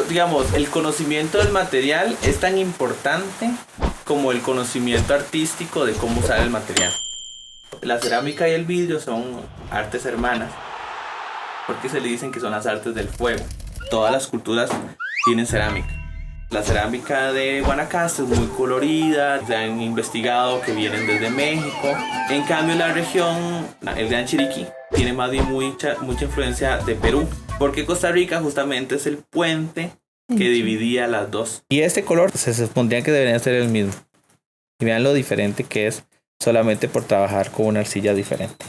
Digamos, el conocimiento del material es tan importante como el conocimiento artístico de cómo usar el material. La cerámica y el vidrio son artes hermanas porque se le dicen que son las artes del fuego. Todas las culturas tienen cerámica. La cerámica de Guanacaste es muy colorida, se han investigado que vienen desde México. En cambio, la región, el Gran Chiriquí, tiene más bien mucha influencia de Perú, porque Costa Rica justamente es el puente que dividía las dos. Y este color se supondría que debería ser el mismo. Y vean lo diferente que es solamente por trabajar con una arcilla diferente.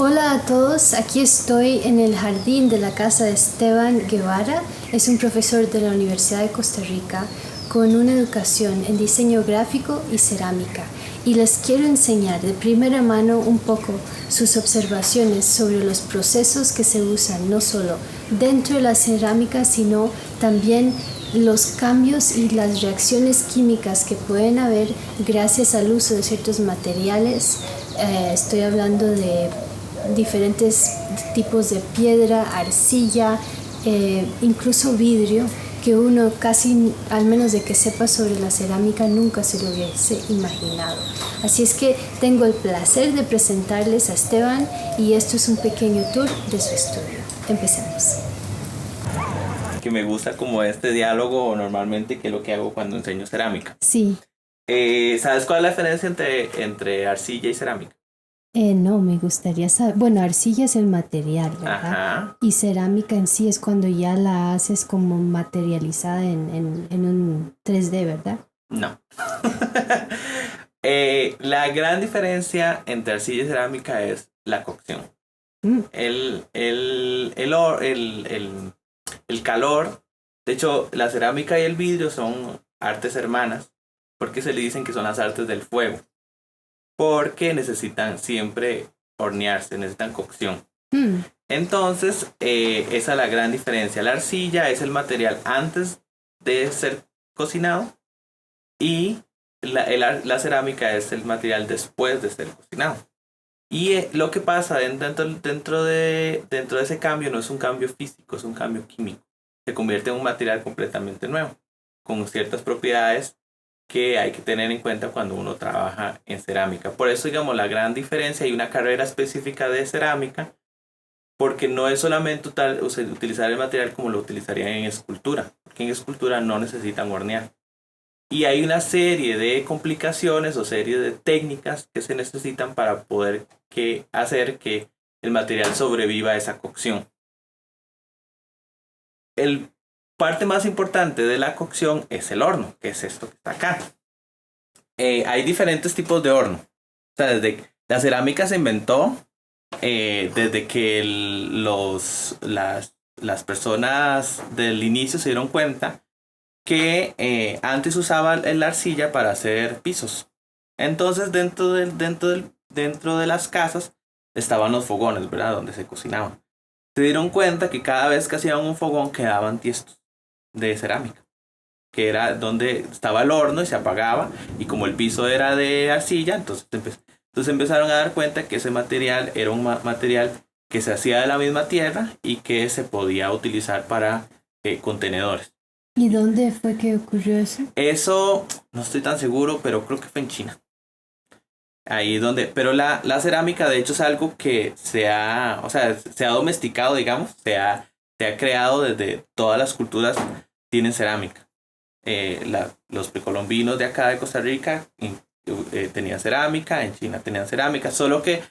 Hola a todos, aquí estoy en el jardín de la casa de Esteban Guevara. Es un profesor de la Universidad de Costa Rica con una educación en diseño gráfico y cerámica. Y les quiero enseñar de primera mano un poco sus observaciones sobre los procesos que se usan no solo dentro de la cerámica, sino también los cambios y las reacciones químicas que pueden haber gracias al uso de ciertos materiales. Estoy hablando de diferentes tipos de piedra, arcilla, incluso vidrio, que uno casi, al menos de que sepa sobre la cerámica, nunca se lo hubiese imaginado. Así es que tengo el placer de presentarles a Esteban y esto es un pequeño tour de su estudio. Empecemos. Que me gusta como este diálogo normalmente, que es lo que hago cuando enseño cerámica. Sí. ¿Sabes cuál es la diferencia entre arcilla y cerámica? No, me gustaría saber. Bueno, arcilla es el material, ¿verdad? Ajá. Y cerámica en sí es cuando ya la haces como materializada en un 3D, ¿verdad? No. La gran diferencia entre arcilla y cerámica es la cocción. El calor. De hecho, la cerámica y el vidrio son artes hermanas porque se le dicen que son las artes del fuego. Porque necesitan siempre hornearse, necesitan cocción. Entonces, esa es la gran diferencia. La arcilla es el material antes de ser cocinado y la cerámica es el material después de ser cocinado. Y lo que pasa dentro de ese cambio no es un cambio físico, es un cambio químico. Se convierte en un material completamente nuevo, con ciertas propiedades que hay que tener en cuenta cuando uno trabaja en cerámica. Por eso, digamos, la gran diferencia, hay una carrera específica de cerámica, porque no es solamente utilizar el material como lo utilizarían en escultura, porque en escultura no necesitan hornear. Y hay una serie de complicaciones o serie de técnicas que se necesitan para poder hacer que el material sobreviva a esa cocción. El parte más importante de la cocción es el horno, que es esto que está acá. Hay diferentes tipos de horno. O sea, desde la cerámica se inventó, desde que las personas del inicio se dieron cuenta que antes usaban la arcilla para hacer pisos. Entonces dentro de las casas estaban los fogones, ¿verdad? Donde se cocinaban. Se dieron cuenta que cada vez que hacían un fogón quedaban tiestos de cerámica, que era donde estaba el horno y se apagaba, y como el piso era de arcilla, entonces empezaron a dar cuenta que ese material era un material que se hacía de la misma tierra y que se podía utilizar para contenedores. ¿Y dónde fue que ocurrió eso? Eso no estoy tan seguro, pero creo que fue en China. Ahí donde, pero la cerámica de hecho es algo que se ha domesticado, digamos, se ha creado desde todas las culturas tienen cerámica. Los precolombinos de acá de Costa Rica tenían cerámica, en China tenían cerámica, solo que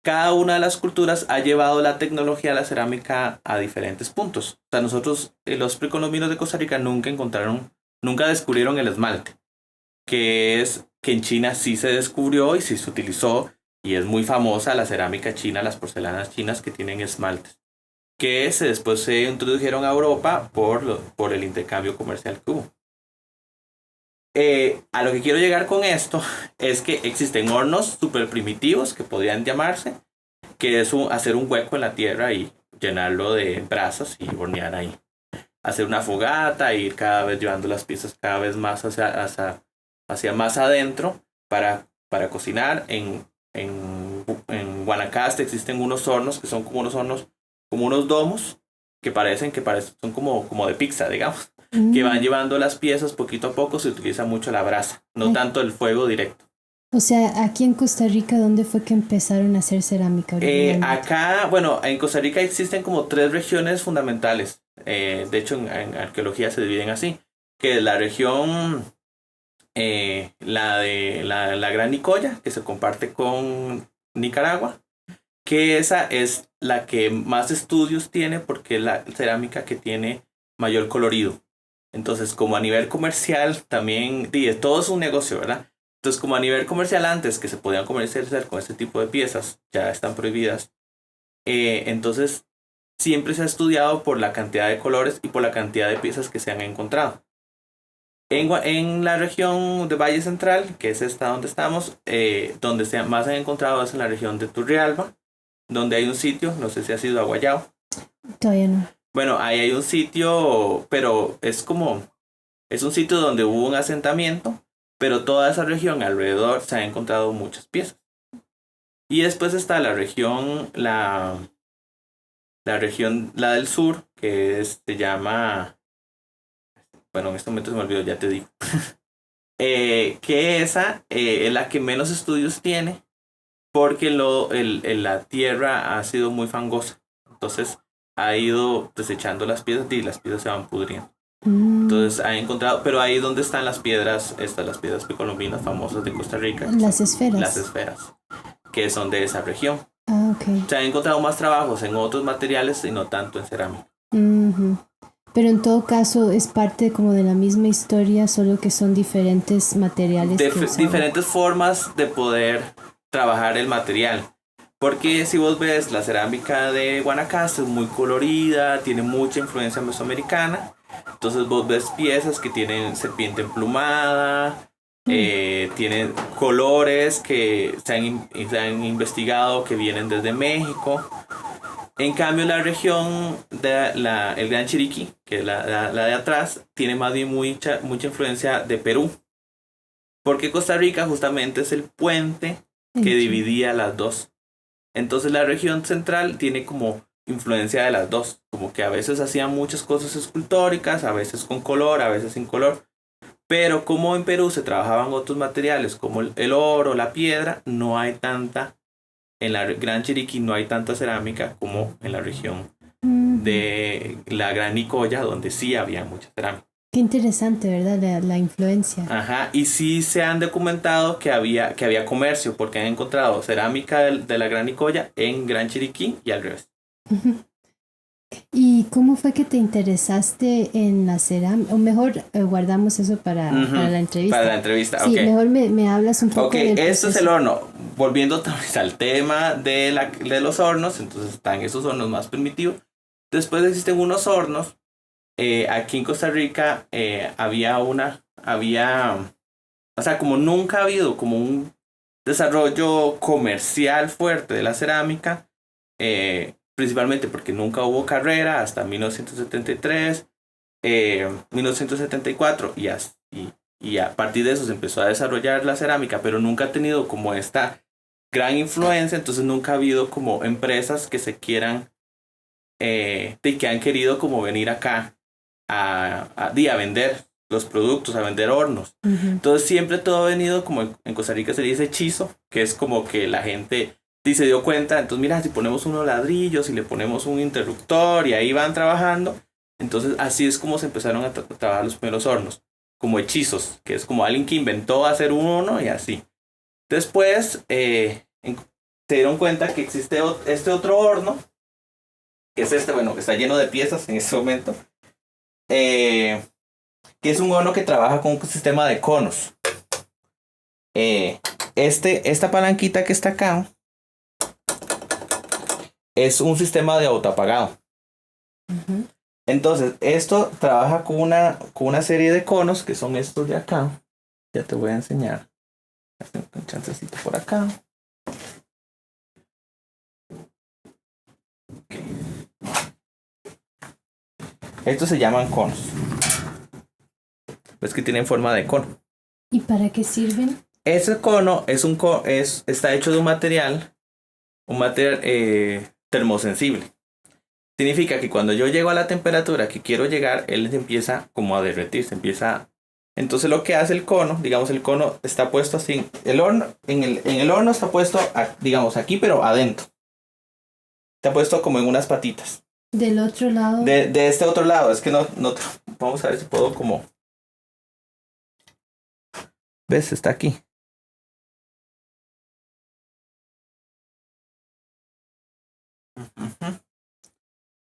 cada una de las culturas ha llevado la tecnología de la cerámica a diferentes puntos. O sea, nosotros, los precolombinos de Costa Rica nunca descubrieron el esmalte, que en China sí se descubrió y sí se utilizó, y es muy famosa la cerámica china, las porcelanas chinas que tienen esmaltes, que después se introdujeron a Europa por el intercambio comercial que hubo. A lo que quiero llegar con esto es que existen hornos súper primitivos que podrían llamarse, que es hacer un hueco en la tierra y llenarlo de brasas y hornear ahí. Hacer una fogata e ir cada vez llevando las piezas cada vez más hacia más adentro para cocinar. En Guanacaste existen unos hornos que son como unos domos, son como de pizza, digamos, que van llevando las piezas poquito a poco. Se utiliza mucho la brasa, no tanto el fuego directo. O sea, aquí en Costa Rica, ¿dónde fue que empezaron a hacer cerámica? Acá, bueno, en Costa Rica existen como 3 regiones fundamentales. De hecho, en arqueología se dividen así, que es la región, la de la Gran Nicoya, que se comparte con Nicaragua, que esa es la que más estudios tiene porque es la cerámica que tiene mayor colorido. Entonces, como a nivel comercial, también, todo es un negocio, ¿verdad? Entonces, como a nivel comercial antes que se podían comercializar con este tipo de piezas, ya están prohibidas. Entonces, siempre se ha estudiado por la cantidad de colores y por la cantidad de piezas que se han encontrado. En la región de Valle Central, que es esta donde estamos, donde más se han encontrado es en la región de Turrialba, donde hay un sitio, no sé si has ido a Guayao. Todavía no. Bueno, ahí hay un sitio, pero es un sitio donde hubo un asentamiento, pero toda esa región alrededor se han encontrado muchas piezas. Y después está la región, la del sur, que se llama, bueno, en este momento se me olvidó, ya te digo, que esa es la que menos estudios tiene, porque la tierra ha sido muy fangosa. Entonces ha ido desechando las piedras y las piedras se van pudriendo. Entonces ha encontrado, pero ahí donde están las piedras precolombinas famosas de Costa Rica. Las esferas. Las esferas, que son de esa región. Okay. Se han encontrado más trabajos en otros materiales y no tanto en cerámica. Pero en todo caso es parte como de la misma historia, solo que son diferentes materiales. Diferentes formas de poder trabajar el material. Porque si vos ves la cerámica de Guanacaste es muy colorida, tiene mucha influencia mesoamericana. Entonces vos ves piezas que tienen serpiente emplumada, tienen colores que se han investigado que vienen desde México. En cambio la región el Gran Chiriquí, que es la de atrás, tiene más bien mucha influencia de Perú. Porque Costa Rica justamente es el puente que dividía las dos. Entonces la región central tiene como influencia de las dos, como que a veces hacían muchas cosas escultóricas, a veces con color, a veces sin color, pero como en Perú se trabajaban otros materiales como el oro, la piedra, no hay tanta, en la Gran Chiriquí no hay tanta cerámica como en la región de la Gran Nicoya, donde sí había mucha cerámica. Qué interesante, ¿verdad? La influencia. Ajá, y sí se han documentado que había comercio, porque han encontrado cerámica de la Gran Nicoya en Gran Chiriquí y al revés. ¿Y cómo fue que te interesaste en la cerámica? O mejor, guardamos eso para la entrevista. Para la entrevista, sí, ok. Mejor me hablas un poco del proceso. Esto es el horno. Volviendo al tema de los hornos, entonces están esos hornos más primitivos. Después existen unos hornos. Aquí en Costa Rica o sea, como nunca ha habido como un desarrollo comercial fuerte de la cerámica, principalmente porque nunca hubo carrera hasta 1973, 1974 y a partir de eso se empezó a desarrollar la cerámica, pero nunca ha tenido como esta gran influencia. Entonces nunca ha habido como empresas que se quieran, que han querido como venir acá a vender los productos, a vender hornos. Entonces siempre todo ha venido como en Costa Rica se dice hechizo, que es como que la gente se dio cuenta. Entonces mira, si ponemos unos ladrillos y le ponemos un interruptor y ahí van trabajando. Entonces así es como se empezaron a trabajar los primeros hornos, como hechizos, que es como alguien que inventó hacer un horno y así. Después se dieron cuenta que existe este otro horno, que es que está lleno de piezas en este momento, que es un horno que trabaja con un sistema de conos. Esta palanquita que está acá es un sistema de autoapagado. Entonces esto trabaja con una serie de conos que son estos de acá. Ya te voy a enseñar. Un chancecito por acá. Estos se llaman conos. Ves que tienen forma de cono. ¿Y para qué sirven? Ese cono está hecho de un material termosensible. significa que cuando yo llego a la temperatura que quiero llegar, él se empieza como a derretirse, entonces lo que hace el cono, digamos el cono está puesto así, el horno, en el horno está puesto, digamos aquí, pero adentro. Está puesto como en unas patitas. Del otro lado. De este otro lado, es que no, vamos a ver si puedo como... ¿Ves? Está aquí.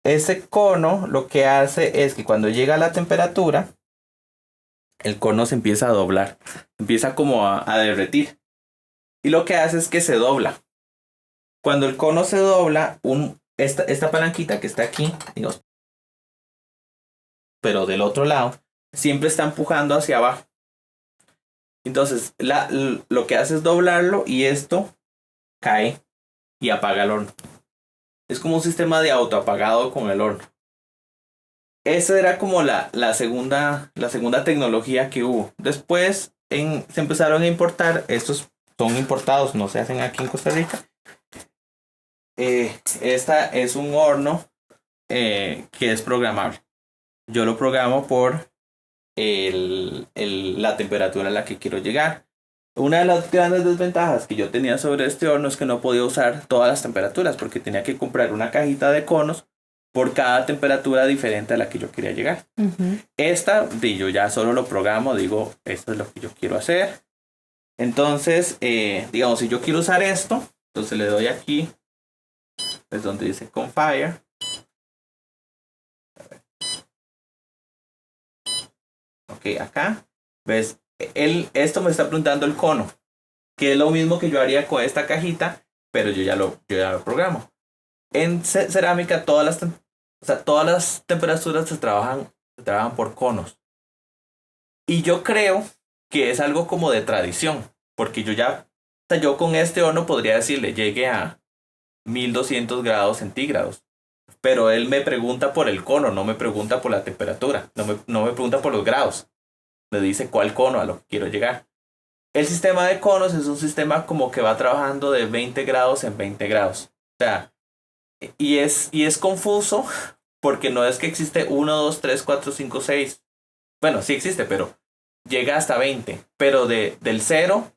Ese cono lo que hace es que cuando llega a la temperatura, el cono se empieza a doblar, empieza como a derretir. Y lo que hace es que se dobla. Cuando el cono se dobla, esta palanquita que está aquí, digamos, pero del otro lado, siempre está empujando hacia abajo. Entonces, lo que hace es doblarlo y esto cae y apaga el horno. Es como un sistema de autoapagado con el horno. Esa era como la segunda tecnología que hubo. Después se empezaron a importar. Estos son importados, no se hacen aquí en Costa Rica. Esta es un horno que es programable. Yo lo programo por la temperatura a la que quiero llegar. Una de las grandes desventajas que yo tenía sobre este horno es que no podía usar todas las temperaturas porque tenía que comprar una cajita de conos por cada temperatura diferente a la que yo quería llegar. Esta, yo ya solo lo programo, digo, esto es lo que yo quiero hacer. Entonces, digamos, si yo quiero usar esto, entonces le doy aquí, es donde dice Confire. Ok, acá, ves, esto me está preguntando el cono, que es lo mismo que yo haría con esta cajita, pero yo ya lo programo. En cerámica todas las temperaturas se trabajan por conos. Y yo creo que es algo como de tradición, porque yo con este horno podría decirle llegue a 1200 grados centígrados. Pero él me pregunta por el cono, no me pregunta por la temperatura, no me pregunta por los grados. Me dice cuál cono a lo que quiero llegar. El sistema de conos es un sistema como que va trabajando de 20 grados en 20 grados. O sea, y es confuso porque no es que existe 1, 2, 3, 4, 5, 6. Bueno, sí existe, pero llega hasta 20. Pero del 0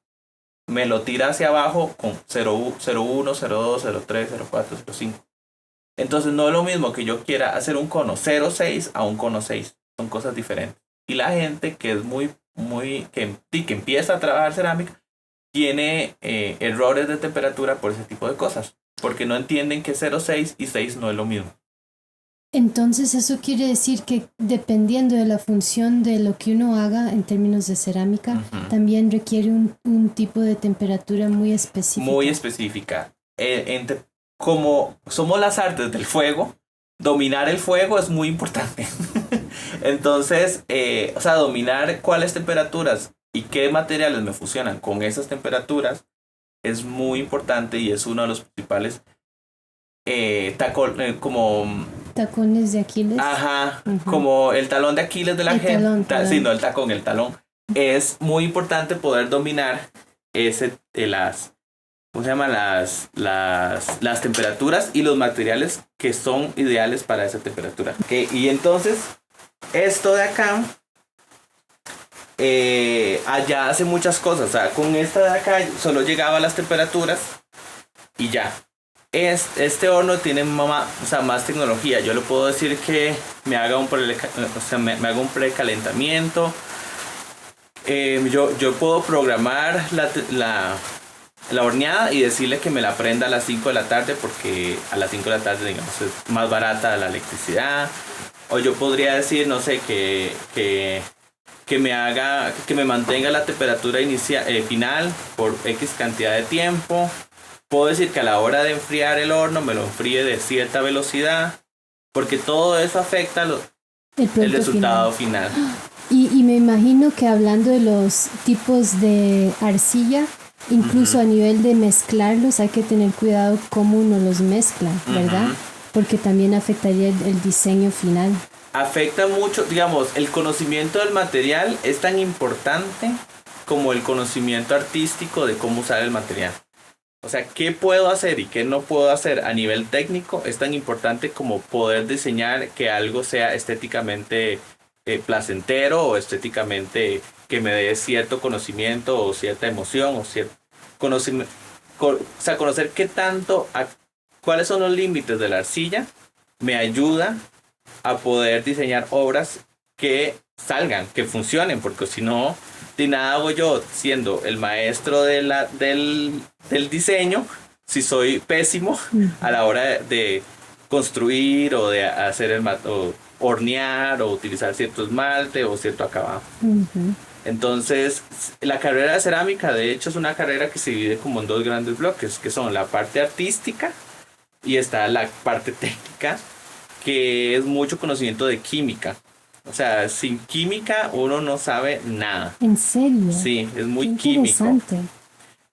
me lo tira hacia abajo con 0, 0, 1, 0, 2, 0, 3, 0, 4, 0, 5. Entonces no es lo mismo que yo quiera hacer un cono 0,6 a un cono 6. Son cosas diferentes. Y la gente que es que empieza a trabajar cerámica tiene errores de temperatura por ese tipo de cosas. Porque no entienden que 0,6 y 6 no es lo mismo. Entonces eso quiere decir que dependiendo de la función de lo que uno haga en términos de cerámica, también requiere un tipo de temperatura muy específica. Muy específica. Como somos las artes del fuego, dominar el fuego es muy importante. Entonces, dominar cuáles temperaturas y qué materiales me fusionan con esas temperaturas es muy importante y es uno de los principales tacones de Aquiles. Ajá, como el talón de Aquiles de la gente. Sí, no el tacón, el talón. Es muy importante poder dominar ¿cómo se llama? Las temperaturas y los materiales que son ideales para esa temperatura. Okay, y entonces, esto de acá, allá hace muchas cosas. O sea, con esta de acá solo llegaba a las temperaturas y ya. Este horno tiene más tecnología. Yo le puedo decir que me haga un precalentamiento. Yo puedo programar la horneada y decirle que me la prenda a las 5 de la tarde porque a las 5 de la tarde, digamos, es más barata la electricidad. O yo podría decir, no sé, que me mantenga la temperatura final por X cantidad de tiempo. Puedo decir que a la hora de enfriar el horno me lo enfríe de cierta velocidad, porque todo eso afecta el resultado final. Y me imagino que hablando de los tipos de arcilla, incluso a nivel de mezclarlos hay que tener cuidado cómo uno los mezcla, ¿verdad? Porque también afectaría el diseño final. Afecta mucho, digamos, el conocimiento del material es tan importante como el conocimiento artístico de cómo usar el material. O sea, qué puedo hacer y qué no puedo hacer a nivel técnico es tan importante como poder diseñar que algo sea estéticamente placentero o estéticamente que me dé cierto conocimiento o cierta emoción o cierto conocimiento. O sea, conocer qué tanto, cuáles son los límites de la arcilla me ayuda a poder diseñar obras que salgan, que funcionen, porque si no, de nada hago yo siendo el maestro del diseño si soy pésimo a la hora de construir o de hacer o hornear o utilizar cierto esmalte o cierto acabado. Ujú. Entonces, la carrera de cerámica, de hecho, es una carrera que se divide como en dos grandes bloques, que son la parte artística y está la parte técnica, que es mucho conocimiento de química. O sea, sin química uno no sabe nada. ¿En serio? Sí, es Qué muy químico. interesante.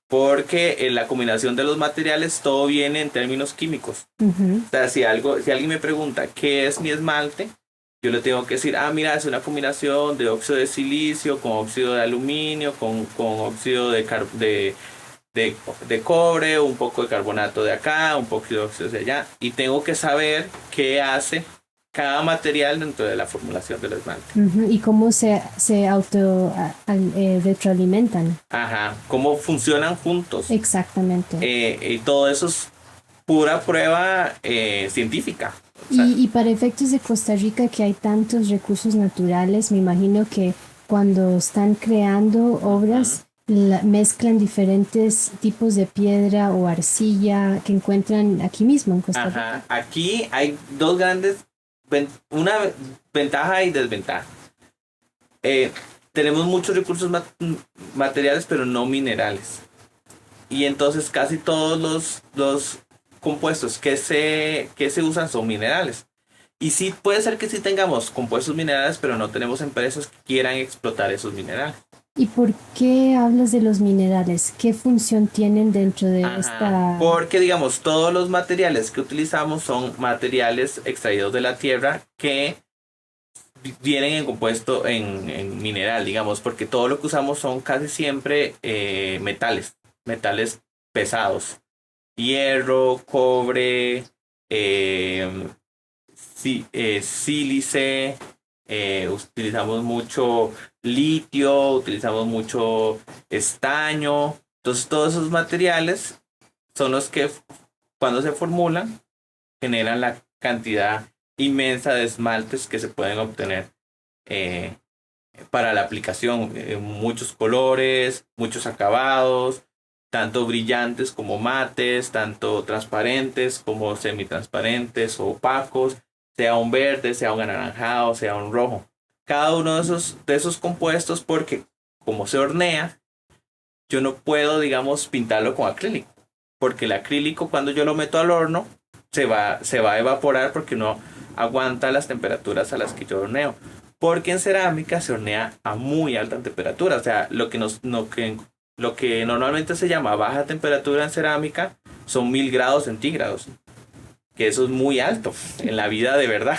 Porque en la combinación de los materiales todo viene en términos químicos. Ujú. O sea, si alguien me pregunta qué es mi esmalte, yo le tengo que decir, mira, es una combinación de óxido de silicio con óxido de aluminio, con óxido de cobre, un poco de carbonato de acá, un poco de óxido de allá. Y tengo que saber qué hace cada material dentro de la formulación del esmalte. Ujú. ¿Y cómo se retroalimentan? Ajá, cómo funcionan juntos. Exactamente. Y todo eso es pura prueba científica. O sea, Y para efectos de Costa Rica, que hay tantos recursos naturales, me imagino que cuando están creando obras, mezclan diferentes tipos de piedra o arcilla que encuentran aquí mismo en Costa Rica. ajá, aquí hay dos grandes, una ventaja y desventaja. Tenemos muchos recursos materiales, pero no minerales. Y entonces casi todos los compuestos que se usan son minerales. Y sí, puede ser que sí tengamos compuestos minerales, pero no tenemos empresas que quieran explotar esos minerales. ¿Y por qué hablas de los minerales? ¿Qué función tienen dentro de Ajá, esta... porque digamos, todos los materiales que utilizamos son materiales extraídos de la tierra que vienen en compuesto en mineral, digamos, porque todo lo que usamos son casi siempre metales pesados. Hierro, cobre, eh, sílice, utilizamos mucho litio, utilizamos mucho estaño. Entonces todos esos materiales son los que cuando se formulan generan la cantidad inmensa de esmaltes que se pueden obtener eh, para la aplicación. Muchos colores, muchos acabados, tanto brillantes como mates, tanto transparentes como semitransparentes o opacos, sea un verde, sea un anaranjado, sea un rojo. Cada uno de esos compuestos, porque como se hornea, yo no puedo, digamos, pintarlo con acrílico, porque el acrílico cuando yo lo meto al horno se va a evaporar porque no aguanta las temperaturas a las que yo horneo. Porque en cerámica se hornea a muy alta temperatura, o sea, lo que normalmente se llama baja temperatura en cerámica son 1000 grados centígrados, que eso es muy alto en la vida de verdad.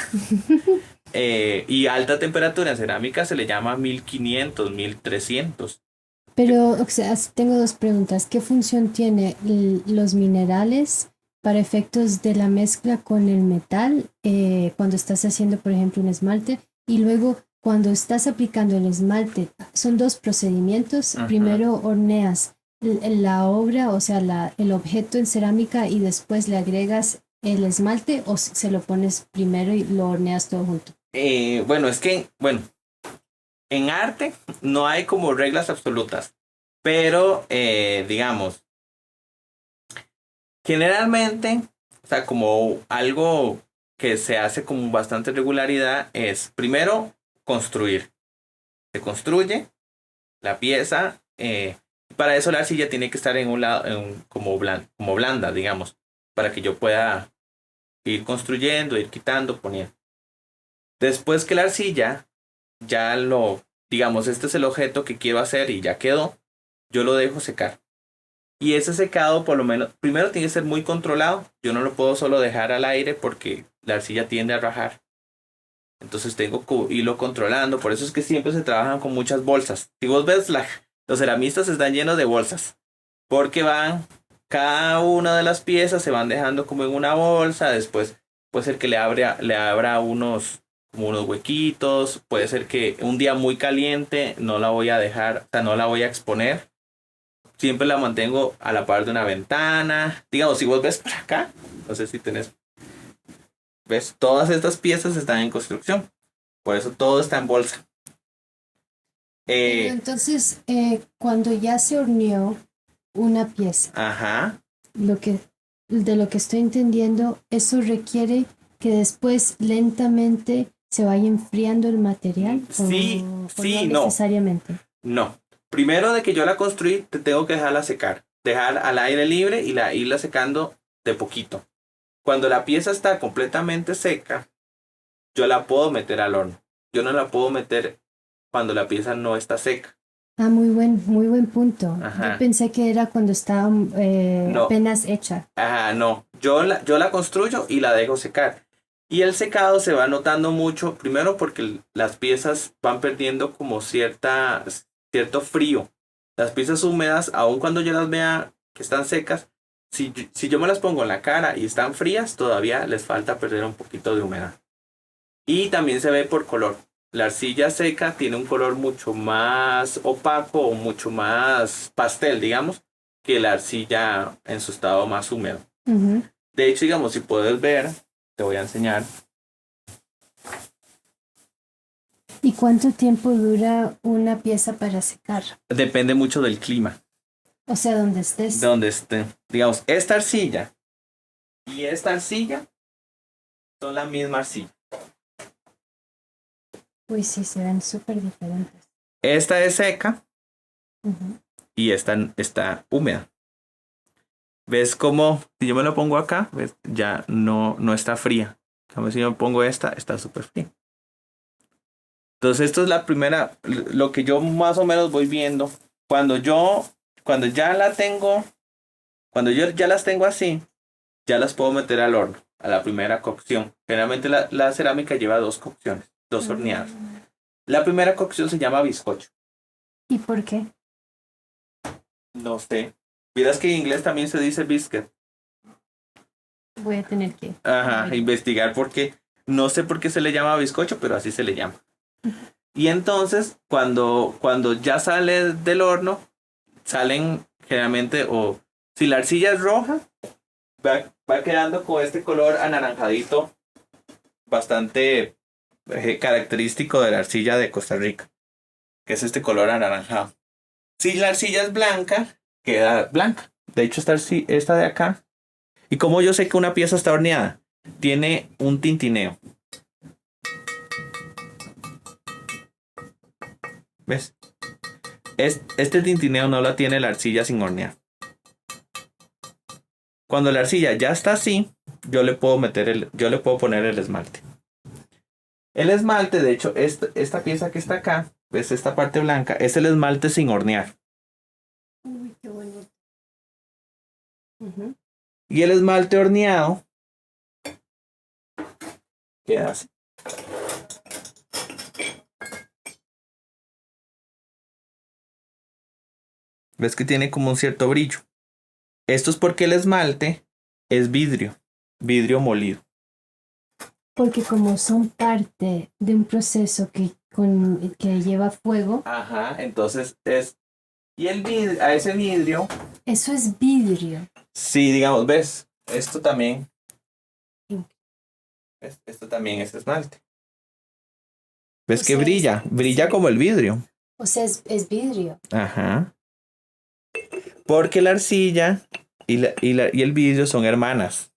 Y alta temperatura en cerámica se le llama 1500, 1300. Pero, o sea, tengo dos preguntas. ¿Qué función tiene los minerales para efectos de la mezcla con el metal cuando estás haciendo, por ejemplo, un esmalte? Y luego, cuando estás aplicando el esmalte, son dos procedimientos. Ajá. Primero horneas la obra, o sea, el objeto en cerámica y después le agregas el esmalte o se lo pones primero y lo horneas todo junto. Bueno, es que, bueno, en arte no hay como reglas absolutas, pero digamos, generalmente, o sea, como algo que se hace con bastante regularidad es primero construir. Se construye la pieza. Para eso la arcilla tiene que estar en un lado, como blanda, digamos, para que yo pueda ir construyendo, ir quitando, poniendo. Después que la arcilla digamos, este es el objeto que quiero hacer y ya quedó, yo lo dejo secar. Y ese secado, por lo menos, primero tiene que ser muy controlado. Yo no lo puedo solo dejar al aire porque la arcilla tiende a rajar. Entonces tengo que irlo controlando. Por eso es que siempre se trabajan con muchas bolsas. Si vos ves, los ceramistas están llenos de bolsas. Porque van Cada una de las piezas se van dejando como en una bolsa, después puede ser que le abra unos, como unos huequitos, puede ser que un día muy caliente no la voy a dejar, o sea, no la voy a exponer. Siempre la mantengo a la par de una ventana. Digamos, si vos ves por acá, no sé si tenés, ves, todas estas piezas están en construcción. Por eso todo está en bolsa. Pero entonces, cuando ya se horneó una pieza, Ajá. de lo que estoy entendiendo, eso requiere que después lentamente se vaya enfriando el material. Sí, O sí, no no. necesariamente. No. Primero de que yo la construí, te tengo que dejarla secar. Dejar al aire libre y irla secando de poquito. Cuando la pieza está completamente seca, yo la puedo meter al horno. Yo no la puedo meter cuando la pieza no está seca. Ah, muy buen punto. Ajá. Yo pensé que era cuando estaba No. apenas hecha. Ajá, no. Yo la construyo y la dejo secar. Y el secado se va notando mucho, primero porque las piezas van perdiendo como cierto frío. Las piezas húmedas, aun cuando yo las vea que están secas, si yo me las pongo en la cara y están frías, todavía les falta perder un poquito de humedad. Y también se ve por color. La arcilla seca tiene un color mucho más opaco o mucho más pastel, digamos, que la arcilla en su estado más húmedo. Ujú. De hecho, digamos, si puedes ver, te voy a enseñar. ¿Y cuánto tiempo dura una pieza para secar? Depende mucho del clima, O sea, donde estés. donde esté. Digamos, esta arcilla y esta arcilla son la misma arcilla. Uy, sí, se ven súper diferentes. Esta es seca Ujú. y esta está húmeda. ¿Ves cómo, si yo me lo pongo acá, ves, ya no está fría? Como si yo me pongo esta, está súper fría. Entonces, esto es la primera, lo que yo más o menos voy viendo. Cuando ya la tengo, cuando yo ya las tengo así, ya las puedo meter al horno, a la primera cocción. Generalmente la cerámica lleva dos cocciones, dos horneadas. La primera cocción se llama bizcocho. ¿Y por qué? No sé. Miras que en inglés también se dice biscuit. Voy a tener que. Ajá, investigar porque no sé por qué se le llama bizcocho, pero así se le llama. Y entonces, cuando ya sale del horno, salen generalmente, o si la arcilla es roja, va quedando con este color anaranjadito, bastante característico de la arcilla de Costa Rica, que es este color anaranjado. Si la arcilla es blanca, queda blanca. De hecho, esta de acá. Y como yo sé que una pieza está horneada, tiene un tintineo. ¿Ves? Este tintineo no lo tiene la arcilla sin hornear. Cuando la arcilla ya está así, yo le puedo poner el esmalte. El esmalte, de hecho, esta pieza que está acá, ¿ves? Esta parte blanca, es el esmalte sin hornear. Uy, qué bonito. Ujú. Y el esmalte horneado queda así. ¿Ves que tiene como un cierto brillo? Esto es porque el esmalte es vidrio molido. Porque como son parte de un proceso que lleva fuego, Ajá, entonces es... Y a ese vidrio, eso es vidrio. sí, digamos, ¿ves? Esto también es esmalte. ¿Ves O que sea, brilla? Brilla sí. como el vidrio. O sea, es vidrio. Ajá. Porque la arcilla y el vidrio son hermanas.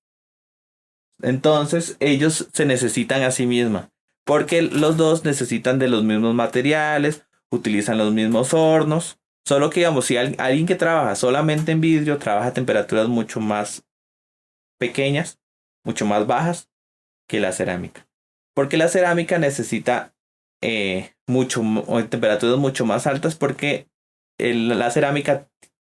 Entonces, ellos se necesitan a sí misma. Porque los dos necesitan de los mismos materiales, utilizan los mismos hornos. Solo que, digamos, si alguien que trabaja solamente en vidrio trabaja a temperaturas mucho más pequeñas, mucho más bajas que la cerámica. Porque la cerámica necesita temperaturas mucho más altas porque la cerámica,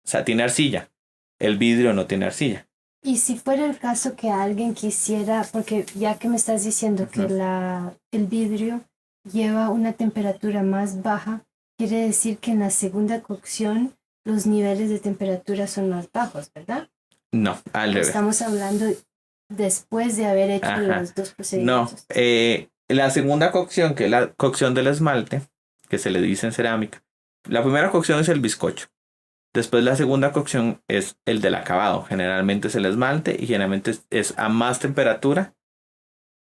o sea, tiene arcilla. El vidrio no tiene arcilla. Y si fuera el caso que alguien quisiera, porque ya que me estás diciendo que el vidrio lleva una temperatura más baja, quiere decir que en la segunda cocción los niveles de temperatura son más bajos, ¿verdad? No, al revés. Estamos hablando después de haber hecho los dos No, procedimientos. la segunda cocción, que es la cocción del esmalte, que se le dice en cerámica. La primera cocción es el bizcocho. Después la segunda cocción es el del acabado. Generalmente es el esmalte y generalmente es a más temperatura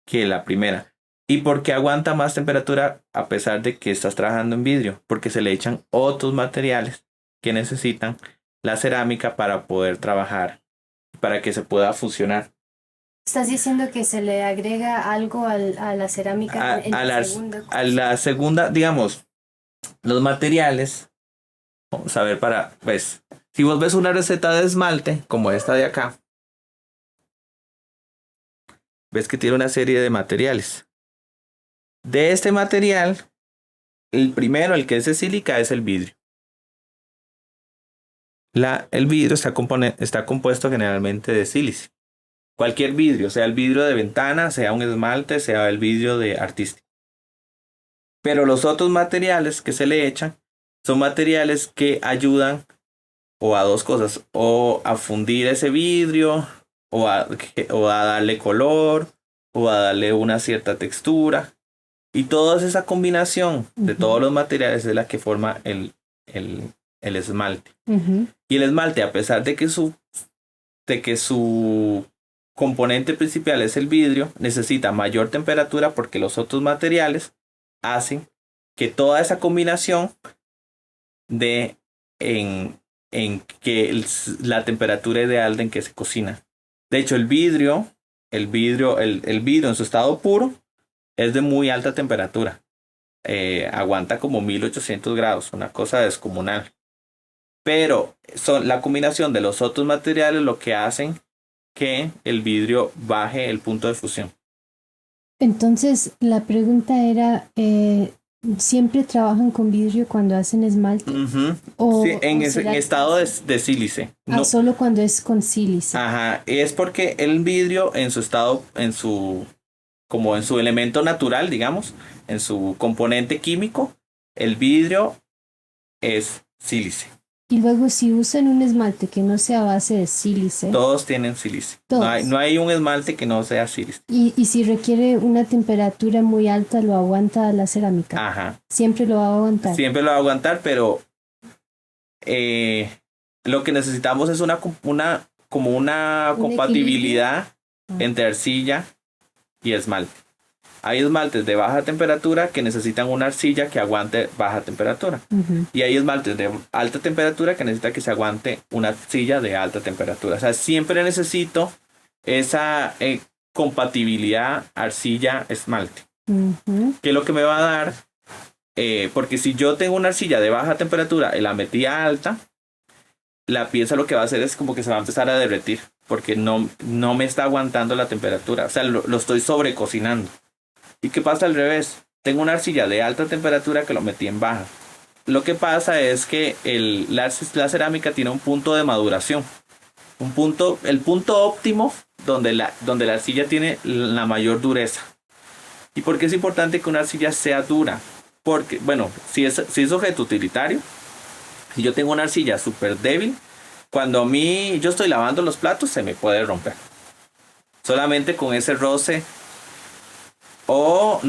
que la primera. ¿Y por qué aguanta más temperatura a pesar de que estás trabajando en vidrio? Porque se le echan otros materiales que necesitan la cerámica para poder trabajar, para que se pueda funcionar. ¿Estás diciendo que se le agrega algo a la cerámica en la segunda A cocción? la segunda, digamos, los materiales, vamos a ver pues, si vos ves una receta de esmalte, como esta de acá, ves que tiene una serie de materiales. De este material, el primero, el que es de sílica, es el vidrio. El vidrio está compuesto generalmente de sílice. Cualquier vidrio, sea el vidrio de ventana, sea un esmalte, sea el vidrio de artístico. Pero los otros materiales que se le echan son materiales que ayudan o a dos cosas, o a fundir ese vidrio, o a darle color, o a darle una cierta textura. Y toda esa combinación de todos los materiales es la que forma el esmalte. Y el esmalte, a pesar de que su componente principal es el vidrio, necesita mayor temperatura porque los otros materiales hacen que toda esa combinación dé en que la temperatura ideal en que se cocina. De hecho, el vidrio en su estado puro es de muy alta temperatura. Aguanta como 1800 grados, una cosa descomunal. Pero son la combinación de los otros materiales lo que hacen que el vidrio baje el punto de fusión. Entonces, la pregunta era, ¿siempre trabajan con vidrio cuando hacen esmalte? Sí, en estado de sílice. No. Solo cuando es con sílice. Ajá, es porque el vidrio en su estado, como en su elemento natural, digamos, en su componente químico, el vidrio es sílice. Y luego si usan un esmalte que no sea a base de sílice. Todos tienen sílice. No hay un esmalte que no sea sílice. Y si requiere una temperatura muy alta, ¿lo aguanta la cerámica? Ajá. Siempre lo va a aguantar. Siempre lo va a aguantar, pero lo que necesitamos es una compatibilidad entre arcilla y esmalte. Hay esmaltes de baja temperatura que necesitan una arcilla que aguante baja temperatura. Y hay esmaltes de alta temperatura que necesitan que se aguante una arcilla de alta temperatura. O sea, siempre necesito esa compatibilidad arcilla-esmalte. Que es lo que me va a dar, porque si yo tengo una arcilla de baja temperatura y la metí a alta, la pieza lo que va a hacer es como que se va a empezar a derretir, porque no me está aguantando la temperatura. O sea, lo estoy sobrecocinando. ¿Y qué pasa al revés? Tengo una arcilla de alta temperatura que lo metí en baja. Lo que pasa es que la cerámica tiene un punto de maduración. El punto óptimo donde la arcilla tiene la mayor dureza. ¿Y por qué es importante que una arcilla sea dura? Porque, bueno, si es objeto utilitario, si yo tengo una arcilla súper débil, cuando yo estoy lavando los platos, se me puede romper. Solamente con ese roce. O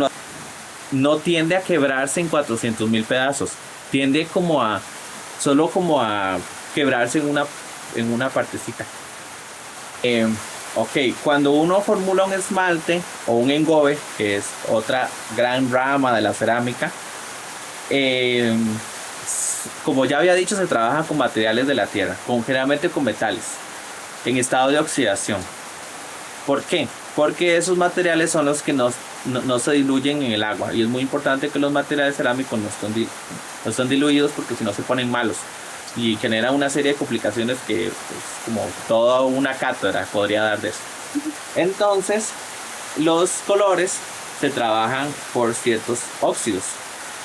no tiende a quebrarse en 400,000 pedazos. Tiende solo como a quebrarse en una partecita. Ok, cuando uno formula un esmalte o un engobe, que es otra gran rama de la cerámica, como ya había dicho, se trabaja con materiales de la tierra, generalmente con metales, en estado de oxidación. ¿Por qué? Porque esos materiales son los que no se diluyen en el agua. Y es muy importante que los materiales cerámicos no estén diluidos, porque si no se ponen malos. Y genera una serie de complicaciones que, pues, como toda una cátedra podría dar de eso. Entonces, los colores se trabajan por ciertos óxidos.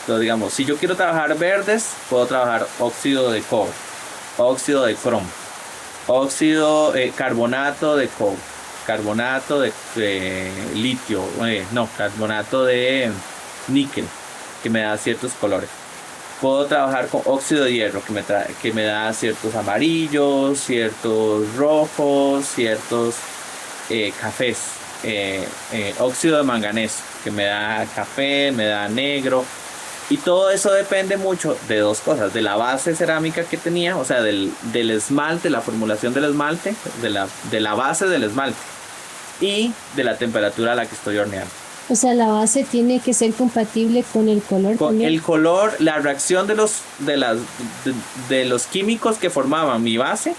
Entonces, digamos, si yo quiero trabajar verdes, puedo trabajar óxido de cobre, óxido de cromo, óxido carbonato de cobre, carbonato de litio, carbonato de níquel, que me da ciertos colores. Puedo trabajar con óxido de hierro que me da ciertos amarillos, ciertos rojos, ciertos cafés. Óxido de manganeso que me da café, me da negro. Y todo eso depende mucho de dos cosas: de la base cerámica que tenía, o sea, del esmalte, la formulación del esmalte, de la base del esmalte, y de la temperatura a la que estoy horneando. O sea, la base tiene que ser compatible con el color. Con el color, la reacción de los químicos que formaban mi base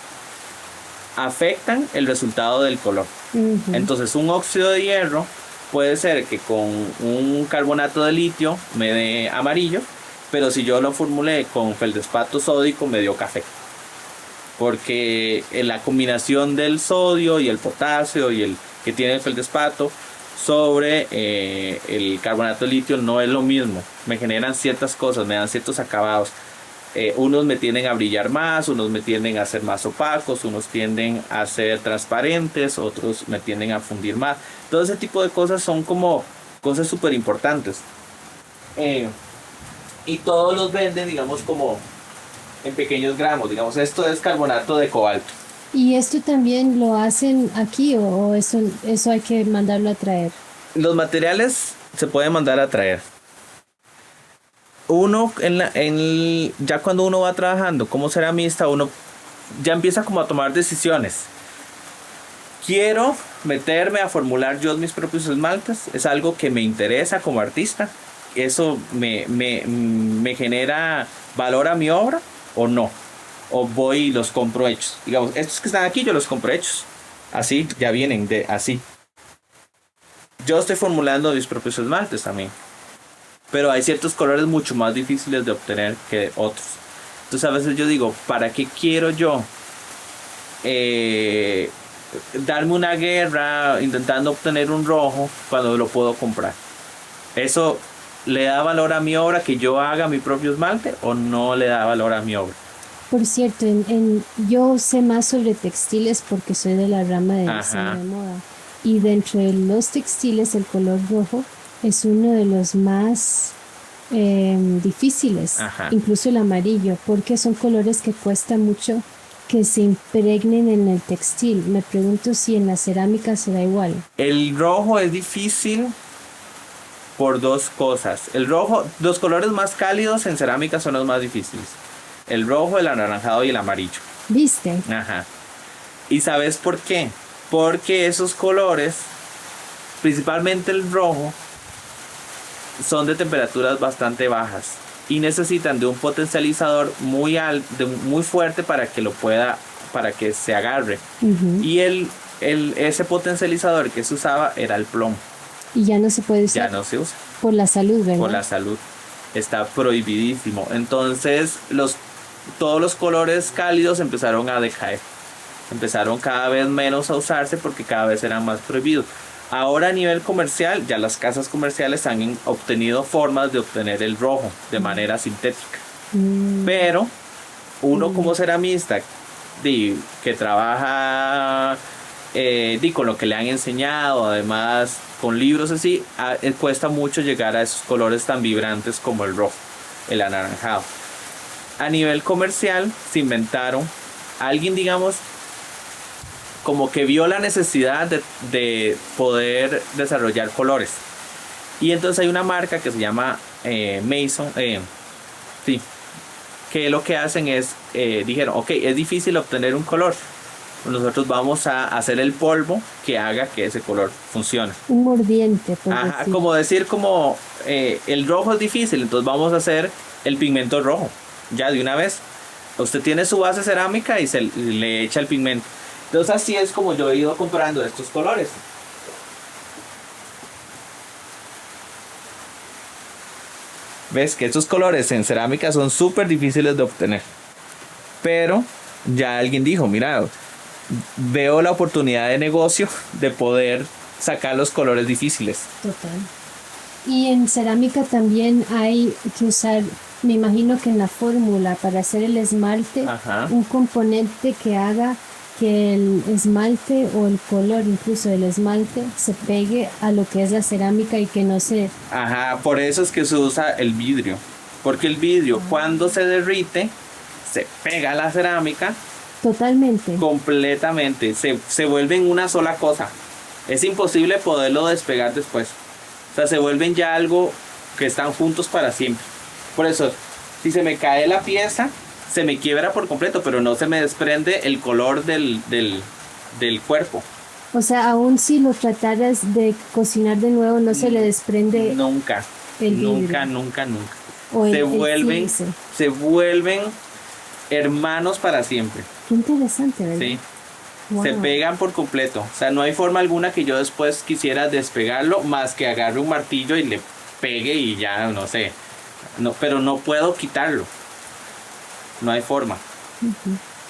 afectan el resultado del color. Uh-huh. Entonces, un óxido de hierro puede ser que con un carbonato de litio me dé amarillo, pero si yo lo formulé con feldespato sódico me dio café. Porque la combinación del sodio y el potasio y el que tiene el feldespato sobre el carbonato de litio no es lo mismo. Me generan ciertas cosas, me dan ciertos acabados. Unos me tienden a brillar más, unos me tienden a ser más opacos, unos tienden a ser transparentes, otros me tienden a fundir más. Todo ese tipo de cosas son como cosas súper importantes. Y todos los venden, digamos, como en pequeños gramos. Digamos, esto es carbonato de cobalto. ¿Y esto también lo hacen aquí o eso hay que mandarlo a traer? Los materiales se pueden mandar a traer. Uno, ya cuando uno va trabajando como ceramista, uno ya empieza como a tomar decisiones. Quiero meterme a formular yo mis propios esmaltes. Es algo que me interesa como artista. Eso me genera valor a mi obra o no. O voy y los compro hechos. Digamos, estos que están aquí yo los compro hechos. Así, ya vienen así. Yo estoy formulando mis propios esmaltes también. Pero hay ciertos colores mucho más difíciles de obtener que otros. Entonces a veces yo digo, ¿para qué quiero yo darme una guerra intentando obtener un rojo cuando lo puedo comprar? ¿Eso le da valor a mi obra que yo haga mi propio esmalte o no le da valor a mi obra? Por cierto, yo sé más sobre textiles porque soy de la rama de diseño de moda. Y dentro de los textiles el color rojo es uno de los más difíciles. Ajá. Incluso el amarillo, porque son colores que cuesta mucho que se impregnen en el textil. Me pregunto si en la cerámica será igual. El rojo es difícil por dos cosas. Los colores más cálidos en cerámica son los más difíciles. El rojo, el anaranjado y el amarillo. ¿Viste? Ajá. ¿Y sabes por qué? Porque esos colores, principalmente el rojo, son de temperaturas bastante bajas y necesitan de un potencializador muy fuerte para que se agarre. Uh-huh. Y ese potencializador que se usaba era el plomo. Y ya no se puede usar. Ya no se usa. Por la salud, ¿verdad? Por la salud. Está prohibidísimo. Entonces todos los colores cálidos empezaron a decaer. Empezaron cada vez menos a usarse porque cada vez eran más prohibidos. Ahora a nivel comercial, ya las casas comerciales han obtenido formas de obtener el rojo de manera sintética. Pero uno como ceramista que trabaja con lo que le han enseñado, además con libros así, cuesta mucho llegar a esos colores tan vibrantes como el rojo, el anaranjado. A nivel comercial se inventaron, alguien digamos como que vio la necesidad de poder desarrollar colores. Y entonces hay una marca que se llama Mason, que lo que hacen es, dijeron, ok, es difícil obtener un color. Nosotros vamos a hacer el polvo que haga que ese color funcione. Un mordiente, por decir. Como decir, el rojo es difícil, entonces vamos a hacer el pigmento rojo. Ya de una vez. Usted tiene su base cerámica y le echa el pigmento. Entonces así es como yo he ido comprando estos colores. Ves que estos colores en cerámica son súper difíciles de obtener. Pero ya alguien dijo, mira, veo la oportunidad de negocio de poder sacar los colores difíciles. Total. Y en cerámica también hay que usar, me imagino que en la fórmula para hacer el esmalte, un componente que haga que el esmalte o el color incluso del esmalte se pegue a lo que es la cerámica y que no se... Por eso es que se usa el vidrio. porque el vidrio cuando se derrite se pega a la cerámica Totalmente. completamente, se vuelven una sola cosa. Es imposible poderlo despegar después. O sea, se vuelven ya algo que están juntos para siempre. Por eso, si se me cae la pieza, se me quiebra por completo, pero no se me desprende el color del cuerpo. O sea, aún si lo trataras de cocinar de nuevo, no se le desprende Nunca, el vidrio. nunca. O Se vuelven hermanos para siempre. Qué interesante, ¿verdad? Sí. Wow. Se pegan por completo. O sea, no hay forma alguna que yo después quisiera despegarlo más que agarre un martillo y le pegue y ya, no sé. No, pero no puedo quitarlo. No hay forma.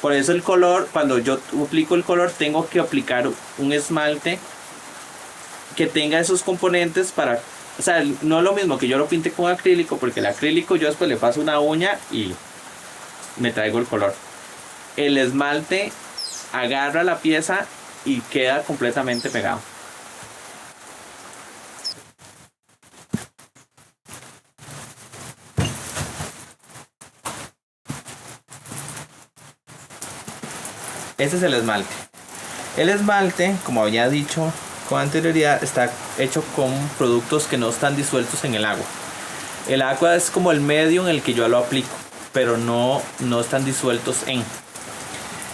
Por eso el color, cuando yo aplico el color, tengo que aplicar un esmalte que tenga esos componentes para... O sea, no es lo mismo que yo lo pinte con acrílico, porque el acrílico yo después le paso una uña y me traigo el color. El esmalte agarra la pieza y queda completamente pegado. Ese es el esmalte. El esmalte, como había dicho con anterioridad, está hecho con productos que no están disueltos en el agua. El agua es como el medio en el que yo lo aplico, pero no están disueltos en...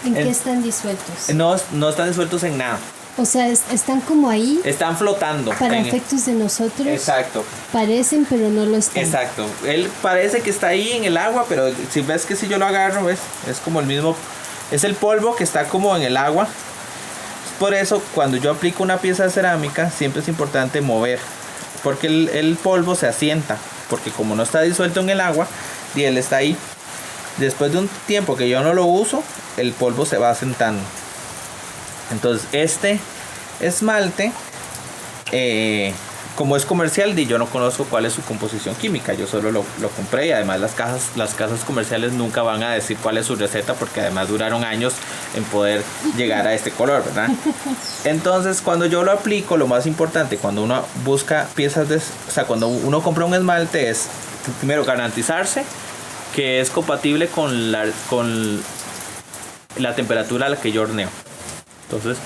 ¿En qué están disueltos? No están disueltos en nada. O sea, están como ahí. Están flotando. Para efectos de nosotros. Exacto. Parecen, pero no lo están. Exacto. Él parece que está ahí en el agua, pero si ves que si yo lo agarro, ¿ves? Es como el mismo... Es el polvo que está como en el agua. Por eso, cuando yo aplico una pieza de cerámica, siempre es importante mover. Porque el polvo se asienta. Porque como no está disuelto en el agua, y él está ahí. Después de un tiempo que yo no lo uso, el polvo se va asentando. Entonces este esmalte, como es comercial, yo no conozco cuál es su composición química. Yo solo lo compré, y además las casas comerciales nunca van a decir cuál es su receta, porque además duraron años en poder llegar a este color, ¿verdad? Entonces, cuando yo lo aplico, lo más importante cuando uno busca piezas o sea, cuando uno compra un esmalte, es primero garantizarse que es compatible con la temperatura a la que yo horneo. Entonces,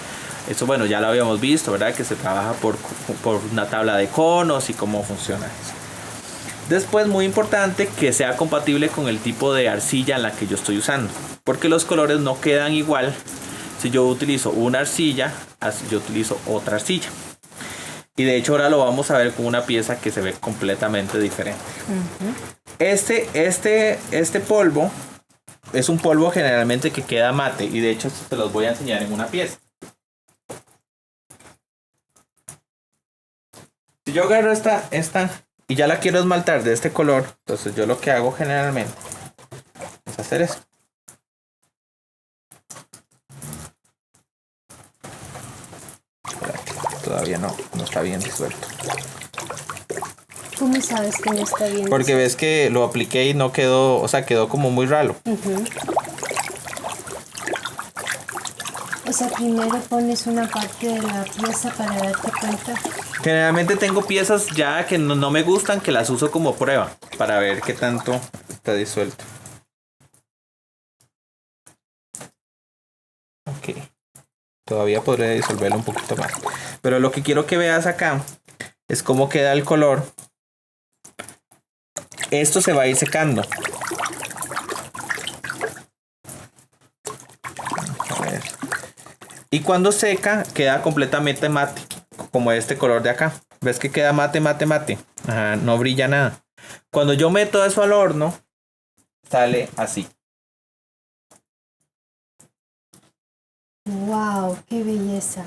eso, bueno, ya lo habíamos visto, ¿verdad? Que se trabaja por una tabla de conos y cómo funciona eso. Después, muy importante, que sea compatible con el tipo de arcilla en la que yo estoy usando, porque los colores no quedan igual si yo utilizo una arcilla, así yo utilizo otra arcilla. Y de hecho ahora lo vamos a ver con una pieza que se ve completamente diferente. Este polvo es un polvo generalmente que queda mate, y de hecho se los voy a enseñar en una pieza. Si yo agarro esta y ya la quiero esmaltar de este color, entonces yo lo que hago generalmente es hacer eso. Todavía no está bien disuelto. ¿Cómo sabes que no está bien? Porque ves que lo apliqué y no quedó, o sea, quedó como muy ralo. O sea, primero pones una parte de la pieza para darte cuenta. Generalmente tengo piezas ya que no me gustan, que las uso como prueba para ver qué tanto está disuelto. Ok. Todavía podría disolverlo un poquito más. Pero lo que quiero que veas acá es cómo queda el color. Esto se va a ir secando. A ver. Y cuando seca, queda completamente mate, como este color de acá. ¿Ves que queda mate? Ajá, no brilla nada. Cuando yo meto eso al horno, sale así. ¡Wow! ¡Qué belleza!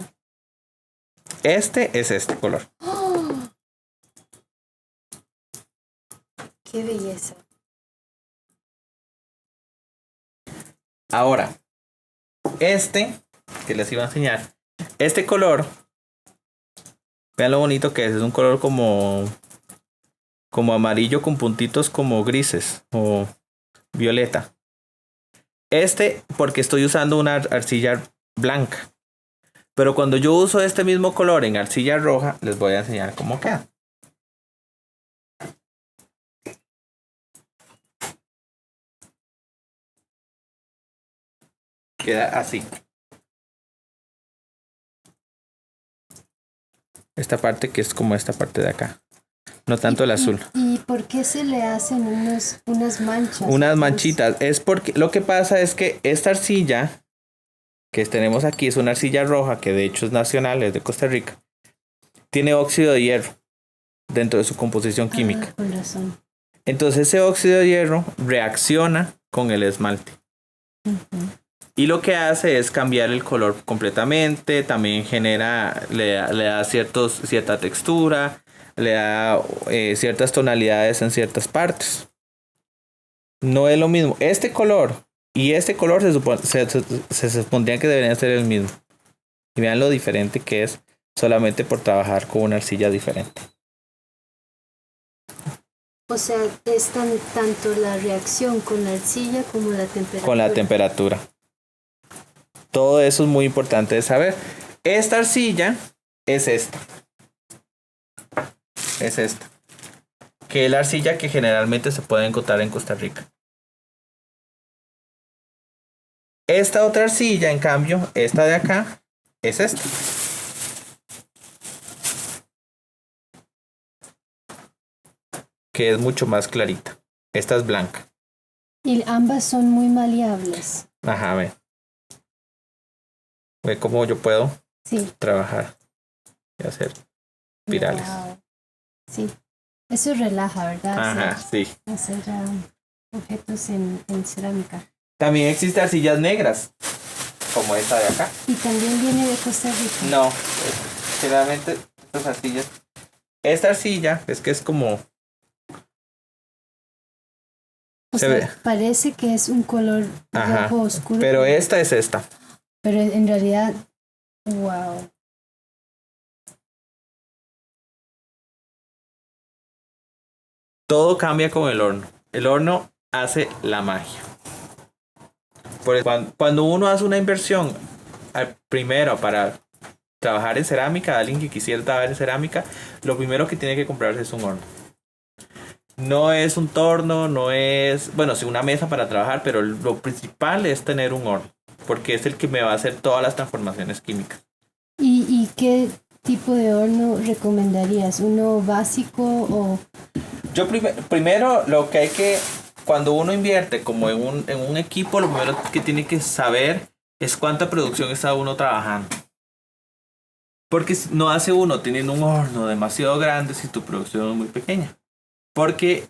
Este es este color. ¡Oh! ¡Qué belleza! Ahora, que les iba a enseñar, este color, vean lo bonito que es un color como amarillo con puntitos como grises o violeta. Porque estoy usando una arcilla blanca. Pero cuando yo uso este mismo color en arcilla roja, les voy a enseñar cómo queda. queda así. Esta parte que es como esta parte de acá. No tanto el azul. ¿Y por qué se le hacen unas manchas? Unas manchitas. Es porque lo que pasa es que esta arcilla que tenemos aquí es una arcilla roja, que de hecho es nacional, es de Costa Rica. Tiene óxido de hierro dentro de su composición química. Con razón. Entonces ese óxido de hierro reacciona con el esmalte. Y lo que hace es cambiar el color completamente. También le da cierta textura, le da ciertas tonalidades en ciertas partes. No es lo mismo. Este color y este color se supondría que deberían ser el mismo. Y vean lo diferente que es solamente por trabajar con una arcilla diferente. O sea, es tanto la reacción con la arcilla como la temperatura. Con la temperatura. Todo eso es muy importante de saber. Esta arcilla es esta. Es esta. Que es la arcilla que generalmente se puede encontrar en Costa Rica. Esta otra arcilla, en cambio, esta de acá, es esta. Que es mucho más clarita. Esta es blanca. Y ambas son muy maleables. Ajá, ve. Ve cómo yo puedo trabajar y hacer espirales. Wow. Sí. Eso relaja, ¿verdad? Ajá, sí. Hacer objetos en cerámica. También existen arcillas negras, como esta de acá. ¿Y también viene de Costa Rica? No, generalmente estas arcillas. Esta arcilla es que es como... Parece que es un color rojo oscuro. Pero esta es esta. Pero en realidad, wow. Todo cambia con el horno. El horno hace la magia. Porque cuando uno hace una inversión, primero para trabajar en cerámica, alguien que quisiera trabajar en cerámica, lo primero que tiene que comprarse es un horno. No es un torno, no es, bueno, sí, una mesa para trabajar, pero lo principal es tener un horno, porque es el que me va a hacer todas las transformaciones químicas. ¿Y qué tipo de horno recomendarías? ¿Uno básico o...? Yo primero lo que hay que, cuando uno invierte como en un equipo, lo primero que tiene que saber es cuánta producción está uno trabajando. Porque no hace uno teniendo un horno demasiado grande si tu producción es muy pequeña. Porque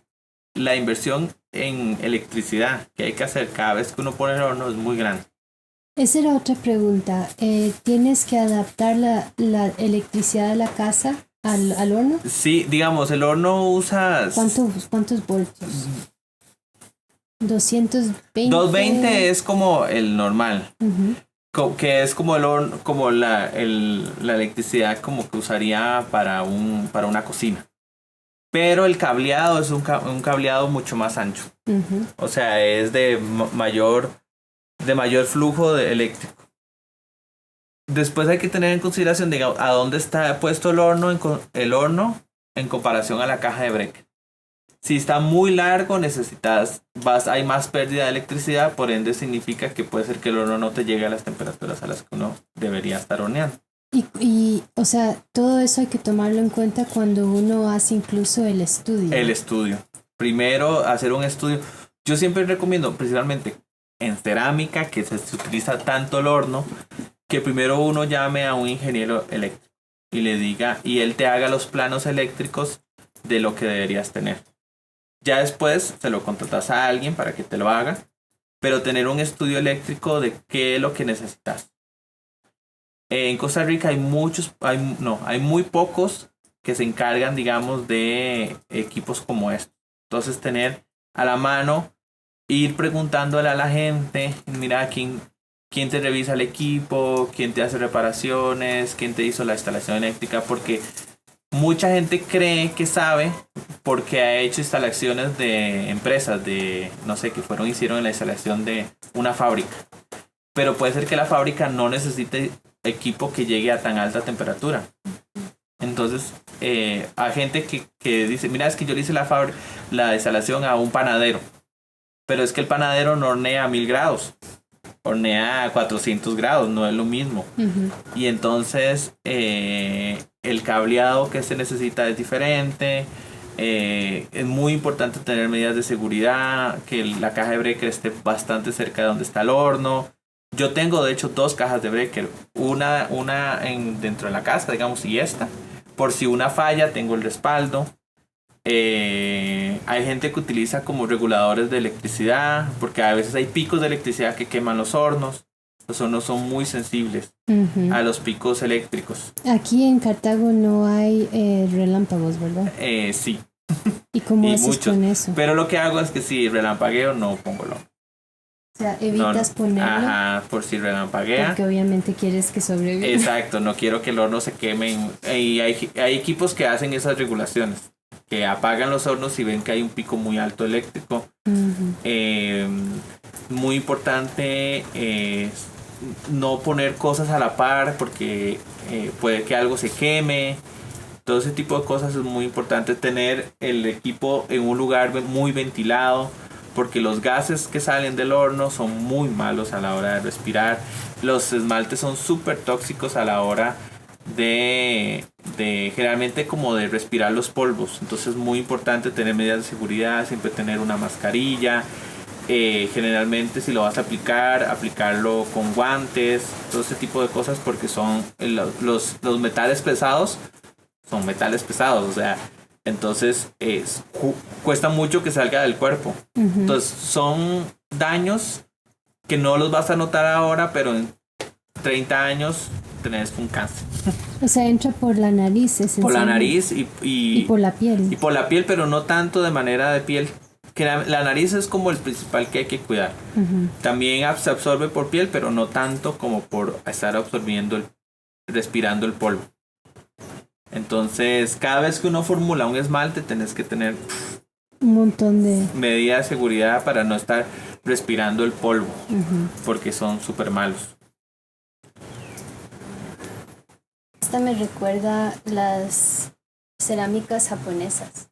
la inversión en electricidad que hay que hacer cada vez que uno pone el horno es muy grande. Esa era otra pregunta. ¿Tienes que adaptar la electricidad de la casa al horno? Sí, digamos, el horno usa... ¿Cuántos voltios? 220. 220 es como el normal. Que es como el horno, como la electricidad como que usaría para una cocina. Pero el cableado es un cableado mucho más ancho. O sea, es de mayor flujo eléctrico. Después hay que tener en consideración, digamos, a dónde está puesto el horno en comparación a la caja de breque. Si está muy largo, hay más pérdida de electricidad, por ende significa que puede ser que el horno no te llegue a las temperaturas a las que uno debería estar horneando. Y o sea, todo eso hay que tomarlo en cuenta cuando uno hace incluso el estudio. El estudio. Primero, hacer un estudio. Yo siempre recomiendo, principalmente en cerámica, que se utiliza tanto el horno, que primero uno llame a un ingeniero eléctrico y le diga, y él te haga los planos eléctricos de lo que deberías tener. Ya después se lo contratas a alguien para que te lo haga, pero tener un estudio eléctrico de qué es lo que necesitas. En Costa Rica hay muy pocos que se encargan, digamos, de equipos como estos. Entonces tener a la mano, ir preguntándole a la gente, mira, quién te revisa el equipo, quién te hace reparaciones, quién te hizo la instalación eléctrica, porque mucha gente cree que sabe porque ha hecho instalaciones de empresas, no sé, hicieron la instalación de una fábrica. Pero puede ser que la fábrica no necesite equipo que llegue a tan alta temperatura. Entonces, hay gente que dice, mira, es que yo le hice la instalación a un panadero, pero es que el panadero no hornea a 1000 grados. hornea a 400 grados, no es lo mismo. Y entonces el cableado que se necesita es diferente. Es muy importante tener medidas de seguridad, que la caja de breaker esté bastante cerca de donde está el horno. Yo tengo de hecho 2 cajas de breaker, una dentro de la casa, digamos, y esta. Por si una falla, tengo el respaldo. Hay gente que utiliza como reguladores de electricidad, porque a veces hay picos de electricidad que queman los hornos. Los hornos son muy sensibles a los picos eléctricos. Aquí en Cartago no hay relámpagos, ¿verdad? Sí. ¿Y cómo y haces muchos. con eso? Pero lo que hago es que si relampagueo no pongo el horno. O sea, evitas ponerlo. Ajá, por si relampaguea. Porque obviamente quieres que sobreviva. Exacto, no quiero que el horno se queme. Y hay equipos que hacen esas regulaciones, que apagan los hornos si ven que hay un pico muy alto eléctrico. Muy importante no poner cosas a la par porque puede que algo se queme. Todo ese tipo de cosas es muy importante. Tener el equipo en un lugar muy ventilado, porque los gases que salen del horno son muy malos a la hora de respirar. Los esmaltes son súper tóxicos a la hora de generalmente como de respirar los polvos. Entonces es muy importante tener medidas de seguridad, siempre tener una mascarilla. Generalmente si lo vas a aplicarlo con guantes, todo ese tipo de cosas, porque son los metales pesados, son metales pesados, o sea, entonces cuesta mucho que salga del cuerpo. Entonces son daños que no los vas a notar ahora, pero en 30 años tenés un cáncer. O sea, entra por la nariz, por la nariz y por la piel. Y por la piel, pero no tanto de manera de piel. Que la nariz es como el principal que hay que cuidar. También se absorbe por piel, pero no tanto como por estar respirando el polvo. Entonces, cada vez que uno formula un esmalte, tenés que tener un montón de medidas de seguridad para no estar respirando el polvo, porque son súper malos. Esta me recuerda las cerámicas japonesas.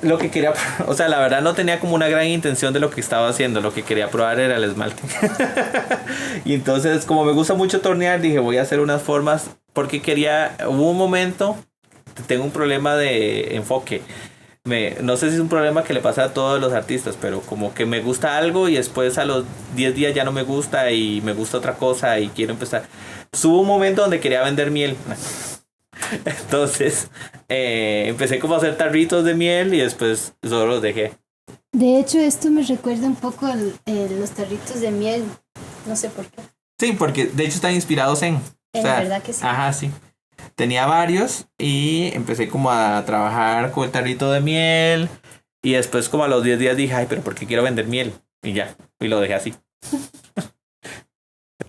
Lo que quería, o sea, la verdad no tenía como una gran intención de lo que estaba haciendo. Lo que quería probar era el esmalte. Y entonces, como me gusta mucho tornear, dije voy a hacer unas formas, porque hubo un momento, tengo un problema de enfoque. No sé si es un problema que le pasa a todos los artistas, pero como que me gusta algo y después a los 10 días ya no me gusta y me gusta otra cosa y quiero empezar. Hubo un momento donde quería vender miel. Entonces empecé como a hacer tarritos de miel y después solo los dejé. De hecho, esto me recuerda un poco a los tarritos de miel. No sé por qué. Sí, porque de hecho están inspirados en... verdad que sí. Ajá, sí. Tenía varios y empecé como a trabajar con el tarrito de miel y después como a los 10 días dije, ay, pero ¿por qué quiero vender miel? Y ya, y lo dejé así.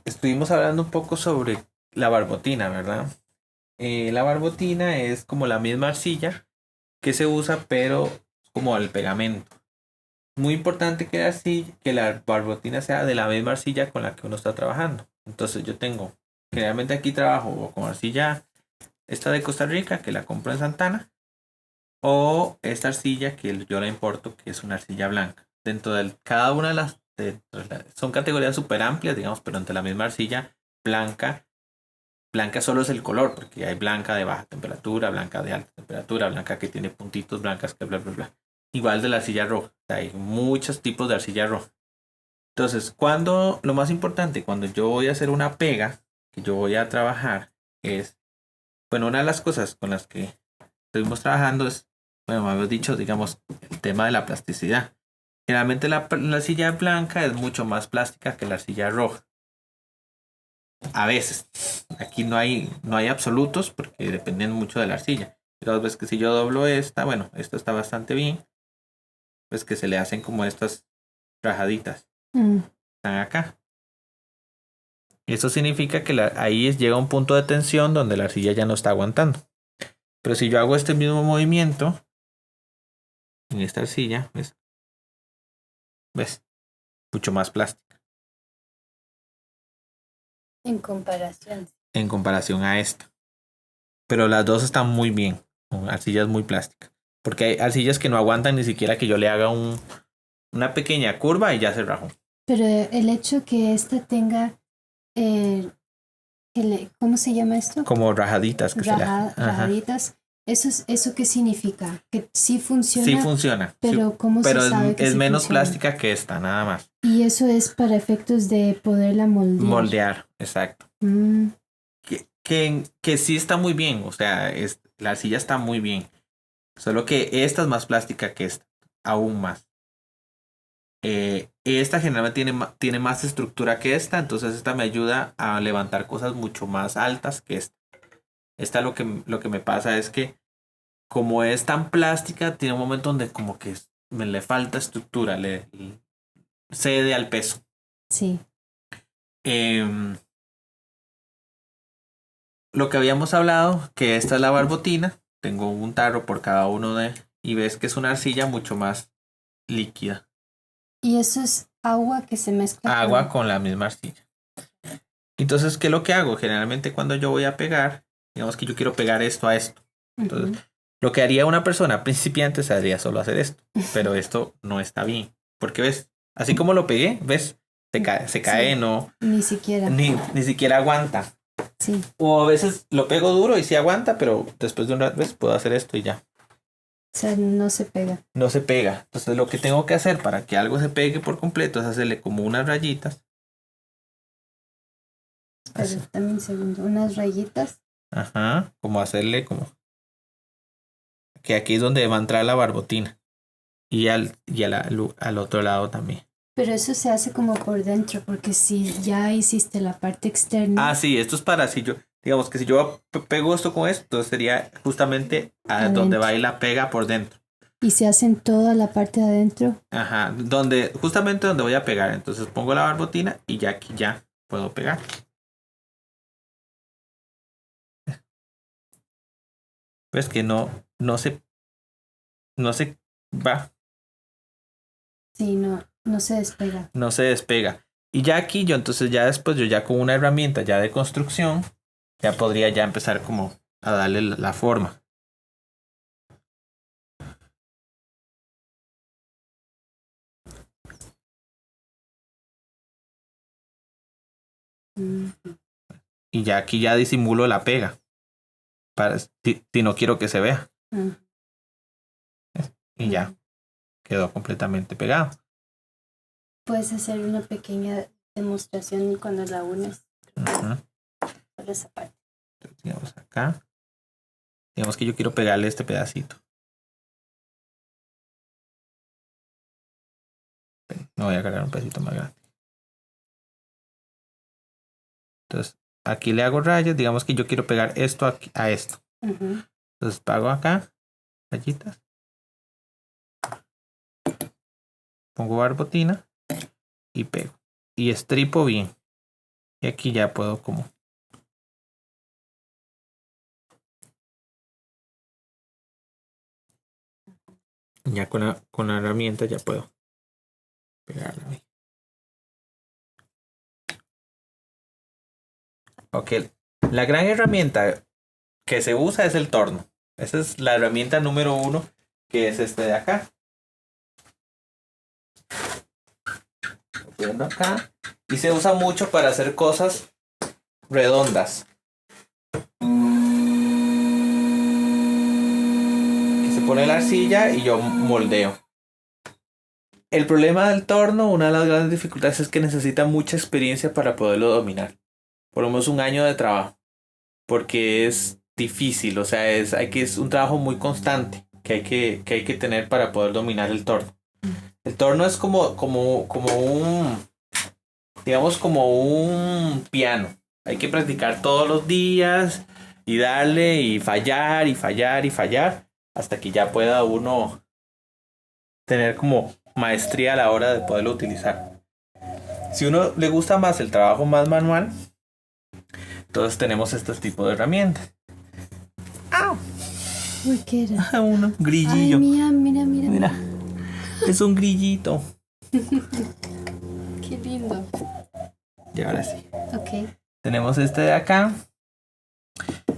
Estuvimos hablando un poco sobre la barbotina, ¿verdad? La barbotina es como la misma arcilla que se usa, pero como el pegamento. Muy importante que la barbotina sea de la misma arcilla con la que uno está trabajando. Entonces yo tengo, generalmente aquí trabajo con arcilla esta de Costa Rica, que la compro en Santana, o esta arcilla que yo la importo, que es una arcilla blanca. Dentro de cada una de son categorías súper amplias, digamos, pero entre la misma arcilla blanca solo es el color, porque hay blanca de baja temperatura, blanca de alta temperatura, blanca que tiene puntitos, blancas que bla, bla, bla. Igual de la arcilla roja. Hay muchos tipos de arcilla roja. Entonces, lo más importante, cuando yo voy a hacer una pega, que yo voy a trabajar, es, bueno, una de las cosas con las que estuvimos trabajando es, bueno, me habías dicho, digamos, el tema de la plasticidad. Generalmente la arcilla blanca es mucho más plástica que la arcilla roja. A veces. Aquí no hay absolutos porque dependen mucho de la arcilla. Pero ves que si yo doblo esta, bueno, esta está bastante bien. Pues que se le hacen como estas rajaditas. Están acá. Eso significa que ahí llega un punto de tensión donde la arcilla ya no está aguantando. Pero si yo hago este mismo movimiento en esta arcilla, ¿ves? Mucho más plástica. En comparación. En comparación a esta. Pero las dos están muy bien. Con arcillas muy plásticas. Porque hay arcillas que no aguantan ni siquiera que yo le haga una pequeña curva y ya se rajó. Pero el hecho que esta tenga, ¿cómo se llama esto? Como rajaditas. Que rajaditas. ¿Eso qué significa? ¿Que sí funciona? Sí funciona. Pero sí, ¿cómo pero se sabe que es sí menos funciona? plástica que esta, nada más. Y eso es para efectos de poderla moldear. Moldear, exacto. Que sí está muy bien, o sea, la arcilla está muy bien. Solo que esta es más plástica que esta, aún más. Esta generalmente tiene más estructura que esta, entonces esta me ayuda a levantar cosas mucho más altas que esta. Esta lo que me pasa es que como es tan plástica, tiene un momento donde como que me le falta estructura, le cede al peso. Sí. Lo que habíamos hablado, que esta es la barbotina, tengo un tarro por cada uno y ves que es una arcilla mucho más líquida. Y eso es agua que se mezcla. Agua con la misma arcilla. Entonces, ¿qué es lo que hago? Generalmente cuando yo voy a pegar, digamos que yo quiero pegar esto a esto. Entonces, lo que haría una persona principiante sería solo hacer esto. Pero esto no está bien. Porque ves, así como lo pegué, ves, se cae, sí, no. Ni siquiera. Ni siquiera aguanta. Sí. O a veces lo pego duro y sí aguanta, pero después de una vez puedo hacer esto y ya. O sea, no se pega. No se pega. Entonces lo que tengo que hacer para que algo se pegue por completo es hacerle como unas rayitas. Pero también segundo, unas rayitas. Ajá, como hacerle como... Que aquí es donde va a entrar la barbotina. Y al otro lado también. Pero eso se hace como por dentro, porque si ya hiciste la parte externa. Ah, sí, esto es para si yo... Digamos que si yo pego esto con esto, entonces sería justamente a donde va y la pega por dentro. Y se hace en toda la parte de adentro. Ajá, justamente donde voy a pegar. Entonces pongo la barbotina y ya aquí ya puedo pegar. Pues que no se va. Sí, no se despega. No se despega. Y ya aquí yo entonces ya después yo ya con una herramienta ya de construcción ya podría ya empezar como a darle la forma. Y ya aquí ya disimulo la pega. Para si no quiero que se vea. Y ya quedó completamente pegado. Puedes hacer una pequeña demostración cuando la unes. Por esa parte. Entonces, digamos acá. Digamos que yo quiero pegarle este pedacito. Me voy a cargar un pedacito más grande. Entonces, aquí le hago rayas. Digamos que yo quiero pegar esto a esto. Entonces, pago acá. Rayitas. Pongo barbotina. Y pego. Y estripo bien. Y aquí ya puedo como... Ya con la herramienta ya puedo pegarla ahí. Ok. La gran herramienta que se usa es el torno. Esa es la herramienta número 1, que es este de acá. Lo prendo acá. Y se usa mucho para hacer cosas redondas. Que se pone la arcilla y yo moldeo. El problema del torno, una de las grandes dificultades es que necesita mucha experiencia para poderlo dominar. Por lo menos un año de trabajo. Porque es difícil, o sea, es un trabajo muy constante que hay que tener para poder dominar el torno. El torno es como un, digamos, como un piano. Hay que practicar todos los días y darle y fallar y fallar y fallar hasta que ya pueda uno tener como maestría a la hora de poderlo utilizar. Si uno le gusta más el trabajo más manual, entonces tenemos este tipo de herramientas. ¡Au! Uy, ¿qué era? Un grillillo. Ay, mira. Es un grillito. Qué lindo. Y ahora sí. Ok. Tenemos este de acá.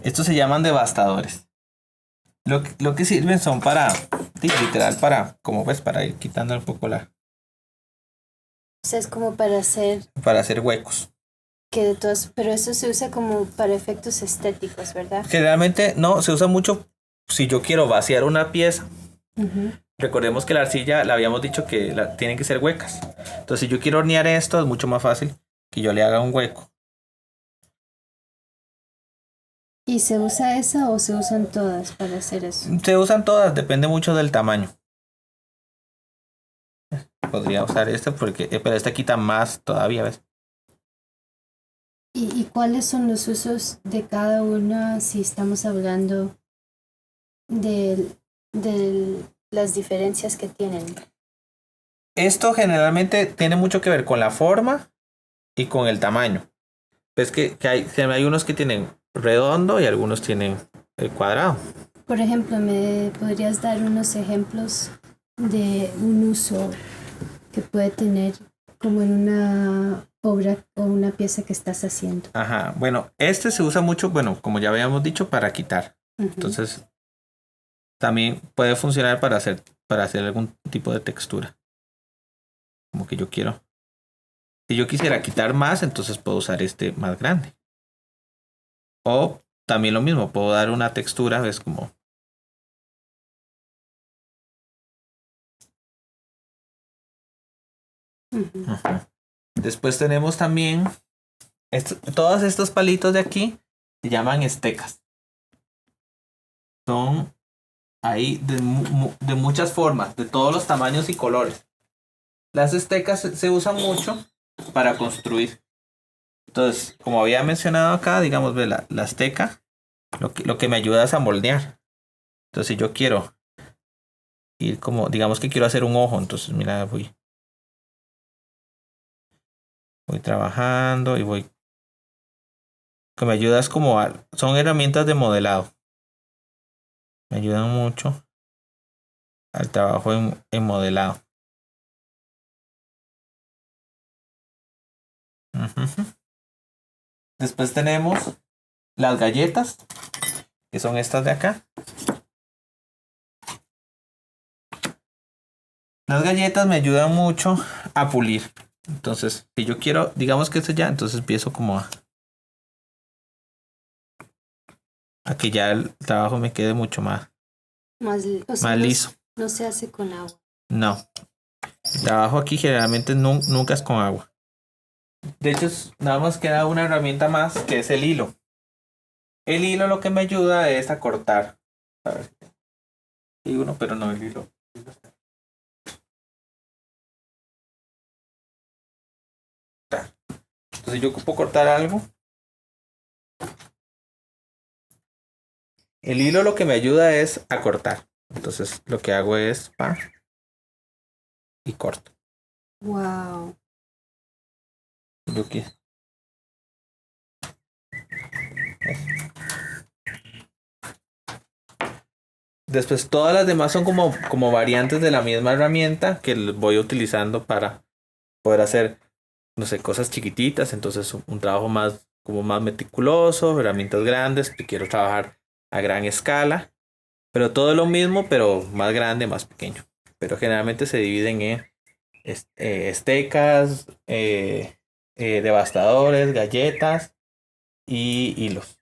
Estos se llaman devastadores. Lo que sirven son para, sí, literal, como ves, para ir quitando un poco O sea, es como para hacer huecos. pero eso se usa como para efectos estéticos, ¿verdad? Generalmente no, se usa mucho si yo quiero vaciar una pieza. Ujú. Recordemos que la arcilla, la habíamos dicho que tienen que ser huecas. Entonces, si yo quiero hornear esto, es mucho más fácil que yo le haga un hueco. ¿Y se usa esa o se usan todas para hacer eso? Se usan todas, depende mucho del tamaño. Podría usar esta pero esta quita más todavía, ¿ves? ¿Y cuáles son los usos de cada una si estamos hablando de las diferencias que tienen? Esto generalmente tiene mucho que ver con la forma y con el tamaño. Ves que hay unos que tienen redondo y algunos tienen cuadrado. Por ejemplo, ¿me podrías dar unos ejemplos de un uso que puede tener como en una obra o una pieza que estás haciendo? Ajá, bueno, este se usa mucho, bueno, como ya habíamos dicho, para quitar. Uh-huh. Entonces, también puede funcionar para hacer algún tipo de textura. Como que yo quiero. Si yo quisiera quitar más, entonces puedo usar este más grande. O también lo mismo, puedo dar una textura, ves como. Uh-huh. Ajá. Después tenemos también todos estos palitos de aquí se llaman estecas. Son ahí de muchas formas, de todos los tamaños y colores. Las estecas se usan mucho para construir. Entonces, como había mencionado acá, digamos, ve la esteca, lo que me ayuda es a moldear. Entonces, si yo quiero ir como, digamos que quiero hacer un ojo, entonces mira, voy trabajando y voy. Lo que me ayuda es como son herramientas de modelado. Me ayudan mucho al trabajo en modelado. Uh-huh. Después tenemos las galletas, que son estas de acá. Las galletas me ayudan mucho a pulir. Entonces, si yo quiero, digamos que esto ya, entonces empiezo como a que ya el trabajo me quede mucho más liso. No se hace con agua. No. El trabajo aquí generalmente nunca es con agua. De hecho, nada más queda una herramienta más, que es el hilo. El hilo lo que me ayuda es a cortar. A ver. Y uno, pero no el hilo. Entonces yo ocupo cortar algo. El hilo lo que me ayuda es a cortar. Entonces lo que hago es y corto. Wow. Yo quiero. Después todas las demás son como variantes de la misma herramienta que voy utilizando para poder hacer, no sé, cosas chiquititas. Entonces un trabajo más meticuloso, herramientas grandes, que quiero trabajar a gran escala. Pero todo es lo mismo, pero más grande, más pequeño. Pero generalmente se dividen en estecas, devastadores, galletas y hilos.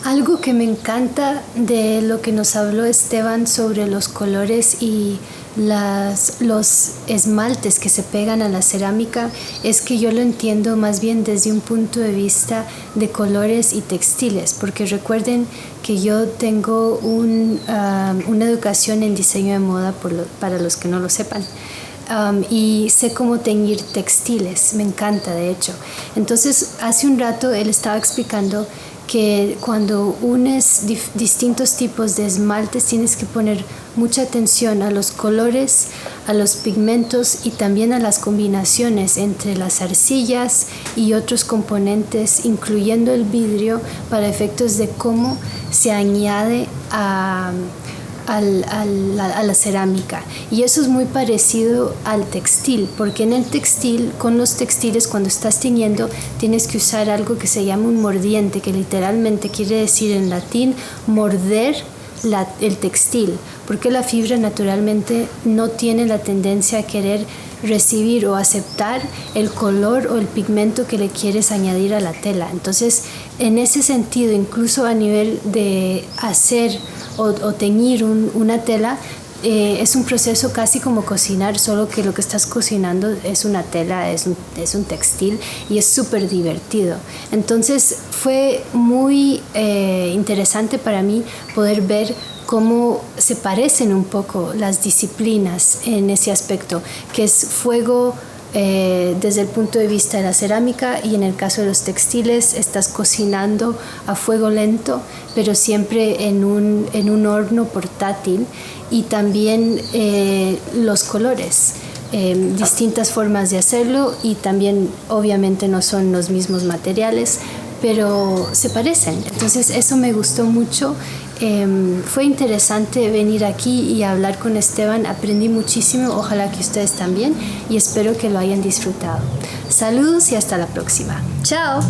Algo que me encanta de lo que nos habló Esteban sobre los colores y los esmaltes que se pegan a la cerámica es que yo lo entiendo más bien desde un punto de vista de colores y textiles, porque recuerden que yo tengo una educación en diseño de moda para los que no lo sepan. Y sé cómo teñir textiles, me encanta de hecho. Entonces hace un rato él estaba explicando que cuando unes distintos tipos de esmaltes tienes que poner mucha atención a los colores, a los pigmentos y también a las combinaciones entre las arcillas y otros componentes, incluyendo el vidrio, para efectos de cómo se añade a la cerámica. Y eso es muy parecido al textil, porque en el textil, con los textiles, cuando estás teñiendo, tienes que usar algo que se llama un mordiente, que literalmente quiere decir en latín morder el textil, porque la fibra naturalmente no tiene la tendencia a querer recibir o aceptar el color o el pigmento que le quieres añadir a la tela. Entonces, en ese sentido, incluso a nivel de hacer o teñir una tela, es un proceso casi como cocinar, solo que lo que estás cocinando es una tela, es un textil, y es súper divertido. Entonces fue muy interesante para mí poder ver cómo se parecen un poco las disciplinas en ese aspecto, que es fuego desde el punto de vista de la cerámica, y en el caso de los textiles estás cocinando a fuego lento, pero siempre en un horno portátil, y también los colores, distintas formas de hacerlo, y también obviamente no son los mismos materiales, pero se parecen. Entonces eso me gustó mucho. Fue interesante venir aquí y hablar con Esteban, aprendí muchísimo, ojalá que ustedes también, y espero que lo hayan disfrutado. Saludos y hasta la próxima. ¡Chao!